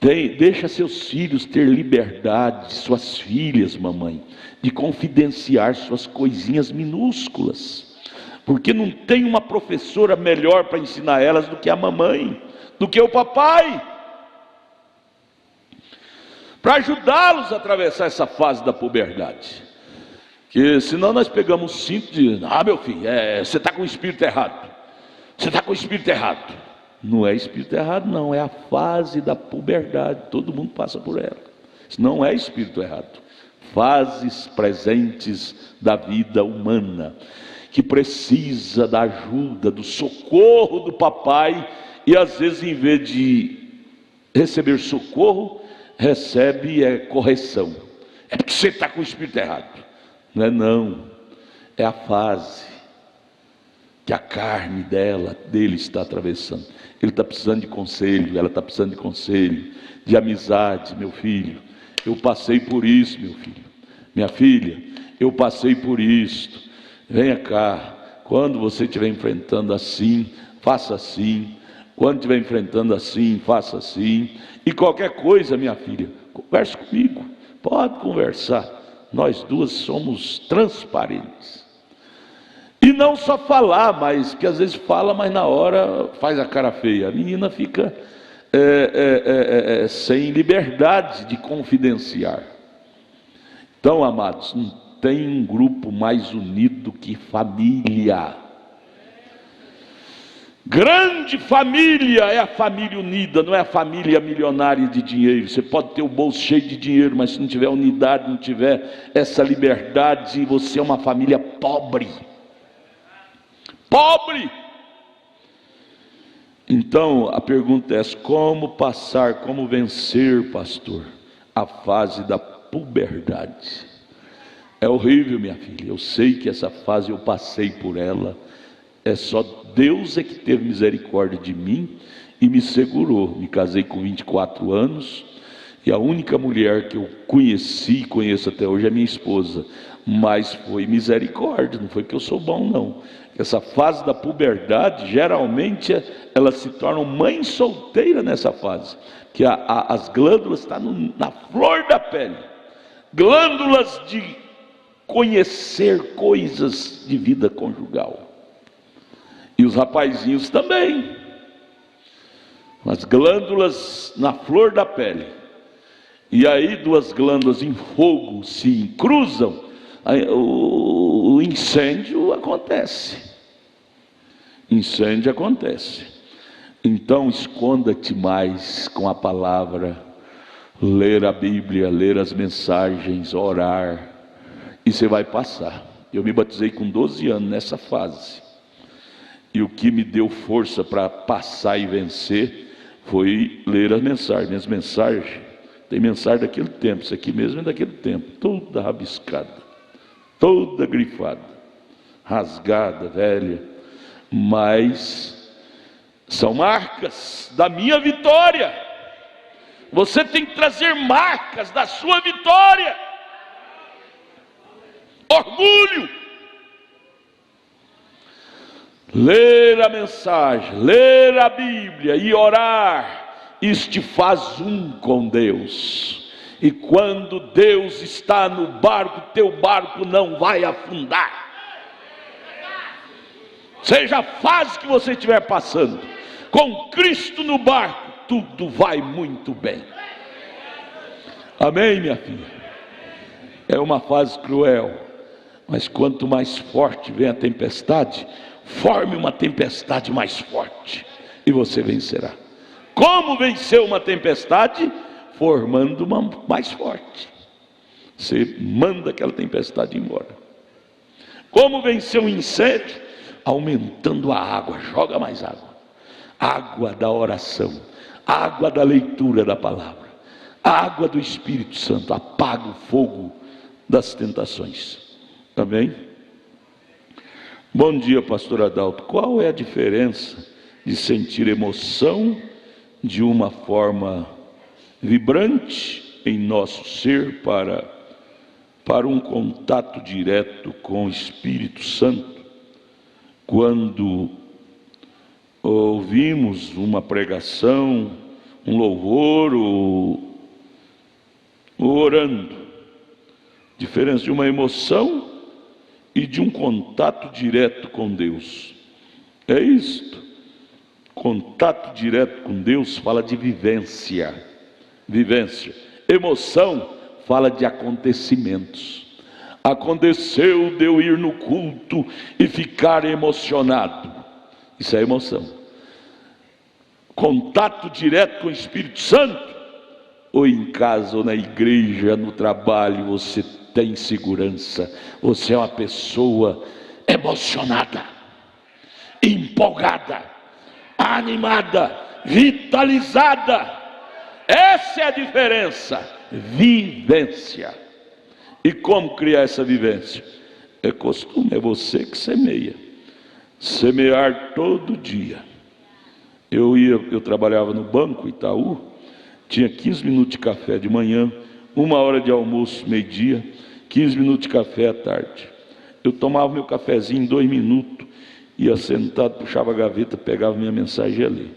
Deixa seus filhos ter liberdade, suas filhas, mamãe, de confidenciar suas coisinhas minúsculas, porque não tem uma professora melhor para ensinar elas do que a mamãe, do que o papai, para ajudá-los a atravessar essa fase da puberdade. Que senão nós pegamos o cinto de: meu filho, você está com o espírito errado, você está com o espírito errado. Não é espírito errado não, é a fase da puberdade, todo mundo passa por ela. Isso não é espírito errado. Fases presentes da vida humana. que precisa da ajuda, do socorro do papai, e às vezes, em vez de receber socorro, recebe correção. É porque você está com o espírito errado. Não é não, é a fase que a carne dele está atravessando. Ele está precisando de conselho, ela está precisando de conselho, de amizade. Meu filho, eu passei por isso, meu filho. Minha filha, eu passei por isto. Venha cá, quando você estiver enfrentando assim, faça assim. Quando estiver enfrentando assim, faça assim. E qualquer coisa, minha filha, converse comigo, pode conversar. Nós duas somos transparentes. E não só falar, mas que às vezes fala, mas na hora faz a cara feia. A menina fica sem liberdade de confidenciar. Então, amados, não tem um grupo mais unido que família. Grande família é a família unida, não é a família milionária de dinheiro. Você pode ter o bolso cheio de dinheiro, mas se não tiver unidade, não tiver essa liberdade, você é uma família pobre. Pobre! Então a pergunta é: como passar, como vencer, pastor, a fase da puberdade? É horrível, minha filha, eu sei que essa fase eu passei por ela. É só Deus que teve misericórdia de mim e me segurou. Me casei com 24 anos e a única mulher que eu conheci e conheço até hoje é minha esposa. Mas foi misericórdia, não foi que eu sou bom não. Essa fase da puberdade, geralmente ela se torna mãe solteira nessa fase, que as glândulas estão na flor da pele, glândulas de conhecer coisas de vida conjugal. E os rapazinhos também, as glândulas na flor da pele. E aí duas glândulas em fogo se cruzam, aí o incêndio acontece. Incêndio acontece. Então esconda-te mais com a palavra, ler a Bíblia, ler as mensagens, orar, e você vai passar. Eu me batizei com 12 anos nessa fase. E o que me deu força para passar e vencer foi ler as mensagens. Minhas mensagens, tem mensagem daquele tempo, isso aqui mesmo é daquele tempo, toda rabiscada, toda grifada, rasgada, velha, mas são marcas da minha vitória. Você tem que trazer marcas da sua vitória. Orgulho. Ler a mensagem, ler a Bíblia e orar, isso te faz um com Deus. E quando Deus está no barco, teu barco não vai afundar. Seja a fase que você estiver passando, com Cristo no barco, tudo vai muito bem. Amém, minha filha? É uma fase cruel, mas quanto mais forte vem a tempestade, forme uma tempestade mais forte e você vencerá. Como vencer uma tempestade? Formando uma mais forte. Você manda aquela tempestade embora. Como vencer um incêndio? Aumentando a água, joga mais água. Água da oração, água da leitura da palavra, água do Espírito Santo, apaga o fogo das tentações. Amém? Bom dia, pastor Adalto. Qual é a diferença de sentir emoção de uma forma vibrante em nosso ser para um contato direto com o Espírito Santo, quando ouvimos uma pregação, um louvor ou orando? Diferença de uma emoção e de um contato direto com Deus. É isto. Contato direto com Deus fala de vivência. Vivência. Emoção fala de acontecimentos. Aconteceu de eu ir no culto e ficar emocionado. Isso é emoção. Contato direto com o Espírito Santo, ou em casa, ou na igreja, no trabalho, você tem segurança, você é uma pessoa emocionada, empolgada, animada, vitalizada. Essa é a diferença. Vivência. E como criar essa vivência? É costume, é você que semeia. Semear todo dia. Eu trabalhava no Banco Itaú, tinha 15 minutos de café de manhã, 1 hora de almoço, meio-dia, 15 minutos de café à tarde. Eu tomava meu cafezinho em 2 minutos, ia sentado, puxava a gaveta, pegava minha mensagem e ia ler.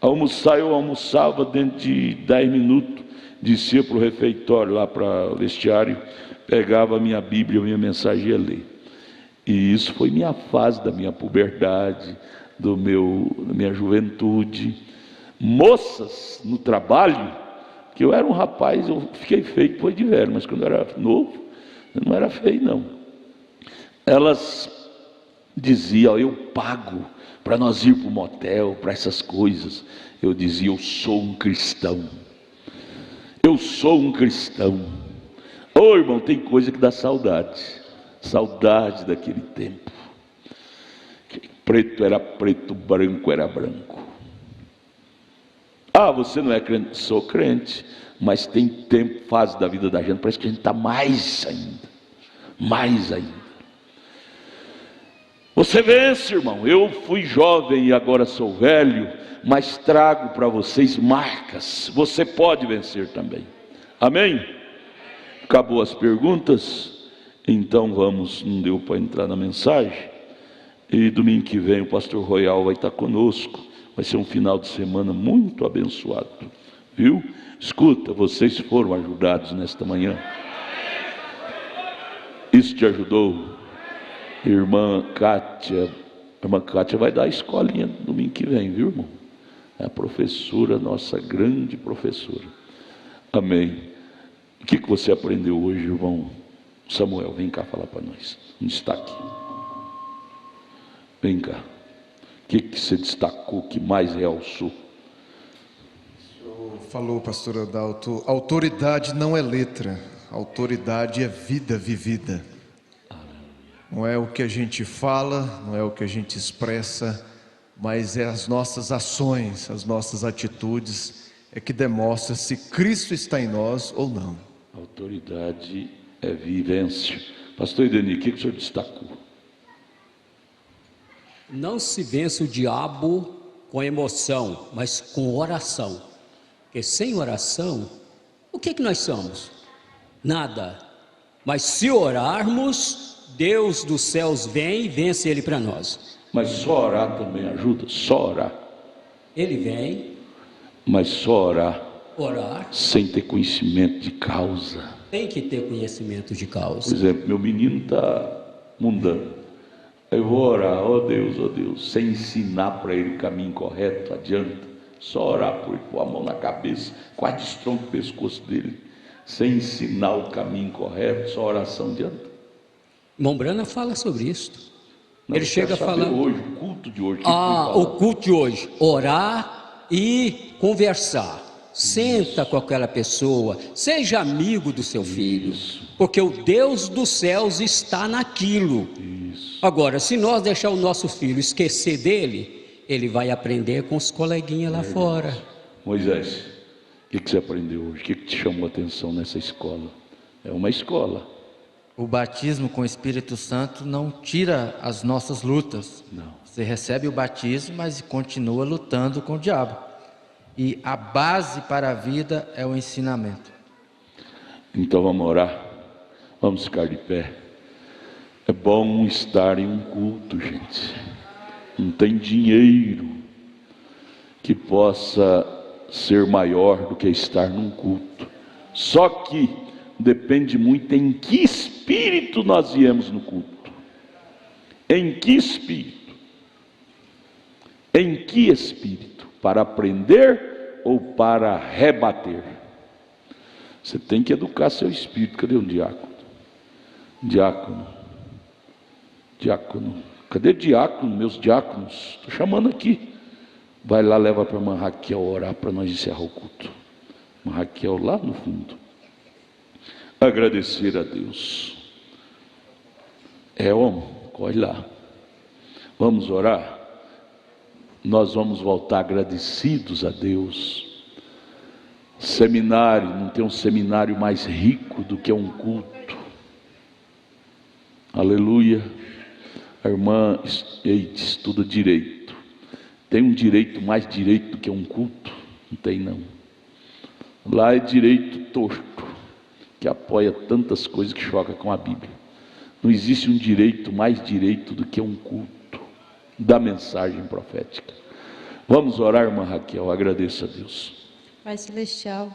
Eu almoçava dentro de 10 minutos, descia para o refeitório, lá para o vestiário, pegava a minha Bíblia, a minha mensagem e ia ler. E isso foi minha fase da minha puberdade, da minha juventude. Moças no trabalho, que eu era um rapaz, eu fiquei feio depois de velho, mas quando eu era novo, eu não era feio não. Elas diziam: eu pago para nós ir para o motel, para essas coisas. Eu dizia: eu sou um cristão. Eu sou um cristão. Ô irmão, tem coisa que dá saudade. Saudade daquele tempo. Preto era preto, branco era branco. Ah, você não é crente? Sou crente. Mas tem tempo, fase da vida da gente, parece que a gente está mais ainda. Mais ainda. Você vence, irmão. Eu fui jovem e agora sou velho, mas trago para vocês marcas. Você pode vencer também. Amém? Acabou as perguntas? Então vamos, não deu para entrar na mensagem. E domingo que vem o pastor Royal vai estar conosco. Vai ser um final de semana muito abençoado. Viu? Escuta, vocês foram ajudados nesta manhã. Isso te ajudou? Irmã Kátia vai dar a escolinha domingo que vem, viu, irmão? É a professora, nossa grande professora. Amém. O que você aprendeu hoje, irmão Samuel? Vem cá falar para nós. Um destaque. Vem cá. O que você destacou, que mais realçou?
O senhor falou, pastor Adalto, autoridade não é letra, autoridade é vida vivida. Não é o que a gente fala, não é o que a gente expressa, mas é as nossas ações, as nossas atitudes, é que demonstra se Cristo está em nós ou não.
Autoridade é vivência. Pastor Ideni, o que o senhor destacou?
Não se vence o diabo com emoção, mas com oração. Porque sem oração, o que nós somos? Nada. Mas se orarmos, Deus dos céus vem e vence ele para nós.
Mas só orar também ajuda? Só orar.
Ele vem.
Mas só orar.
Orar.
Sem ter conhecimento de causa.
Tem que ter conhecimento de causa.
Por exemplo, meu menino está mundano. Eu vou orar, ó Deus, sem ensinar para ele o caminho correto, adianta. Só orar por ele, pôr a mão na cabeça, quase destronca o pescoço dele. Sem ensinar o caminho correto, só oração adianta.
Mombrana fala sobre isso.
Não,
ele chega a falar
hoje, o culto de hoje.
O culto de hoje, orar e conversar. Senta com aquela pessoa, seja amigo do seu filho, porque o Deus dos céus está naquilo. Agora, se nós deixar o nosso filho esquecer dele, ele vai aprender com os coleguinhas lá fora.
Moisés, o que você aprendeu hoje? O que te chamou a atenção nessa escola? É uma escola.
O batismo com o Espírito Santo não tira as nossas lutas.
Não.
Você recebe o batismo, mas continua lutando com o diabo. E a base para a vida é o ensinamento.
Então vamos orar. Vamos ficar de pé. É bom estar em um culto, gente. Não tem dinheiro que possa ser maior do que estar num culto. Só que depende muito em que espírito nós viemos no culto. Em que espírito? Em que espírito? Para aprender ou para rebater? Você tem que educar seu espírito. Cadê o diácono? Diácono. Cadê diácono? Meus diáconos. Estou chamando aqui. Vai lá, leva para a irmã Raquel orar para nós encerrar o culto. Irmã Raquel lá no fundo. Agradecer a Deus. Homem, Corre lá. Vamos orar? Nós vamos voltar agradecidos a Deus. Seminário, não tem um seminário mais rico do que um culto. Aleluia. A irmã estuda direito. Tem um direito mais direito do que um culto? Não tem não. Lá é direito torto, que apoia tantas coisas que choca com a Bíblia. Não existe um direito mais direito do que um culto da mensagem profética. Vamos orar, irmã Raquel, agradeça a Deus.
Pai Celestial,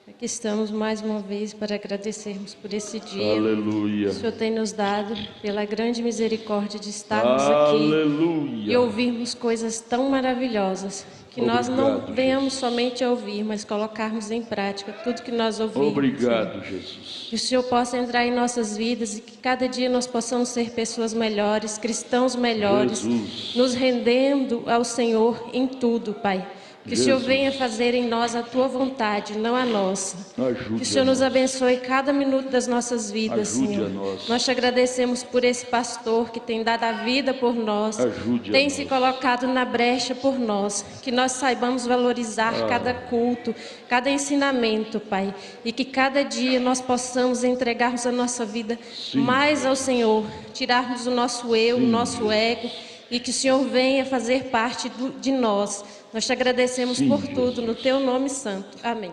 aqui estamos mais uma vez para agradecermos por esse dia.
Aleluia.
Que o Senhor tem nos dado, pela grande misericórdia de estarmos aqui e ouvirmos coisas tão maravilhosas. Que nós não venhamos somente a ouvir, mas colocarmos em prática tudo que nós ouvimos.
Obrigado, Jesus.
Que o Senhor possa entrar em nossas vidas e que cada dia nós possamos ser pessoas melhores, cristãos melhores,
Jesus.
nos rendendo ao Senhor em tudo, Pai. Que o Senhor venha fazer em nós a Tua vontade, não a nossa. Que o Senhor nos abençoe cada minuto das nossas vidas, Senhor. Nós te agradecemos por esse pastor que tem dado a vida por nós, tem se colocado na brecha por nós. Que nós saibamos valorizar cada culto, cada ensinamento, Pai. E que cada dia nós possamos entregarmos a nossa vida mais ao Senhor, tirarmos o nosso eu, o nosso ego, e que o Senhor venha fazer parte de nós. Nós te agradecemos por tudo, no Teu nome santo. Amém.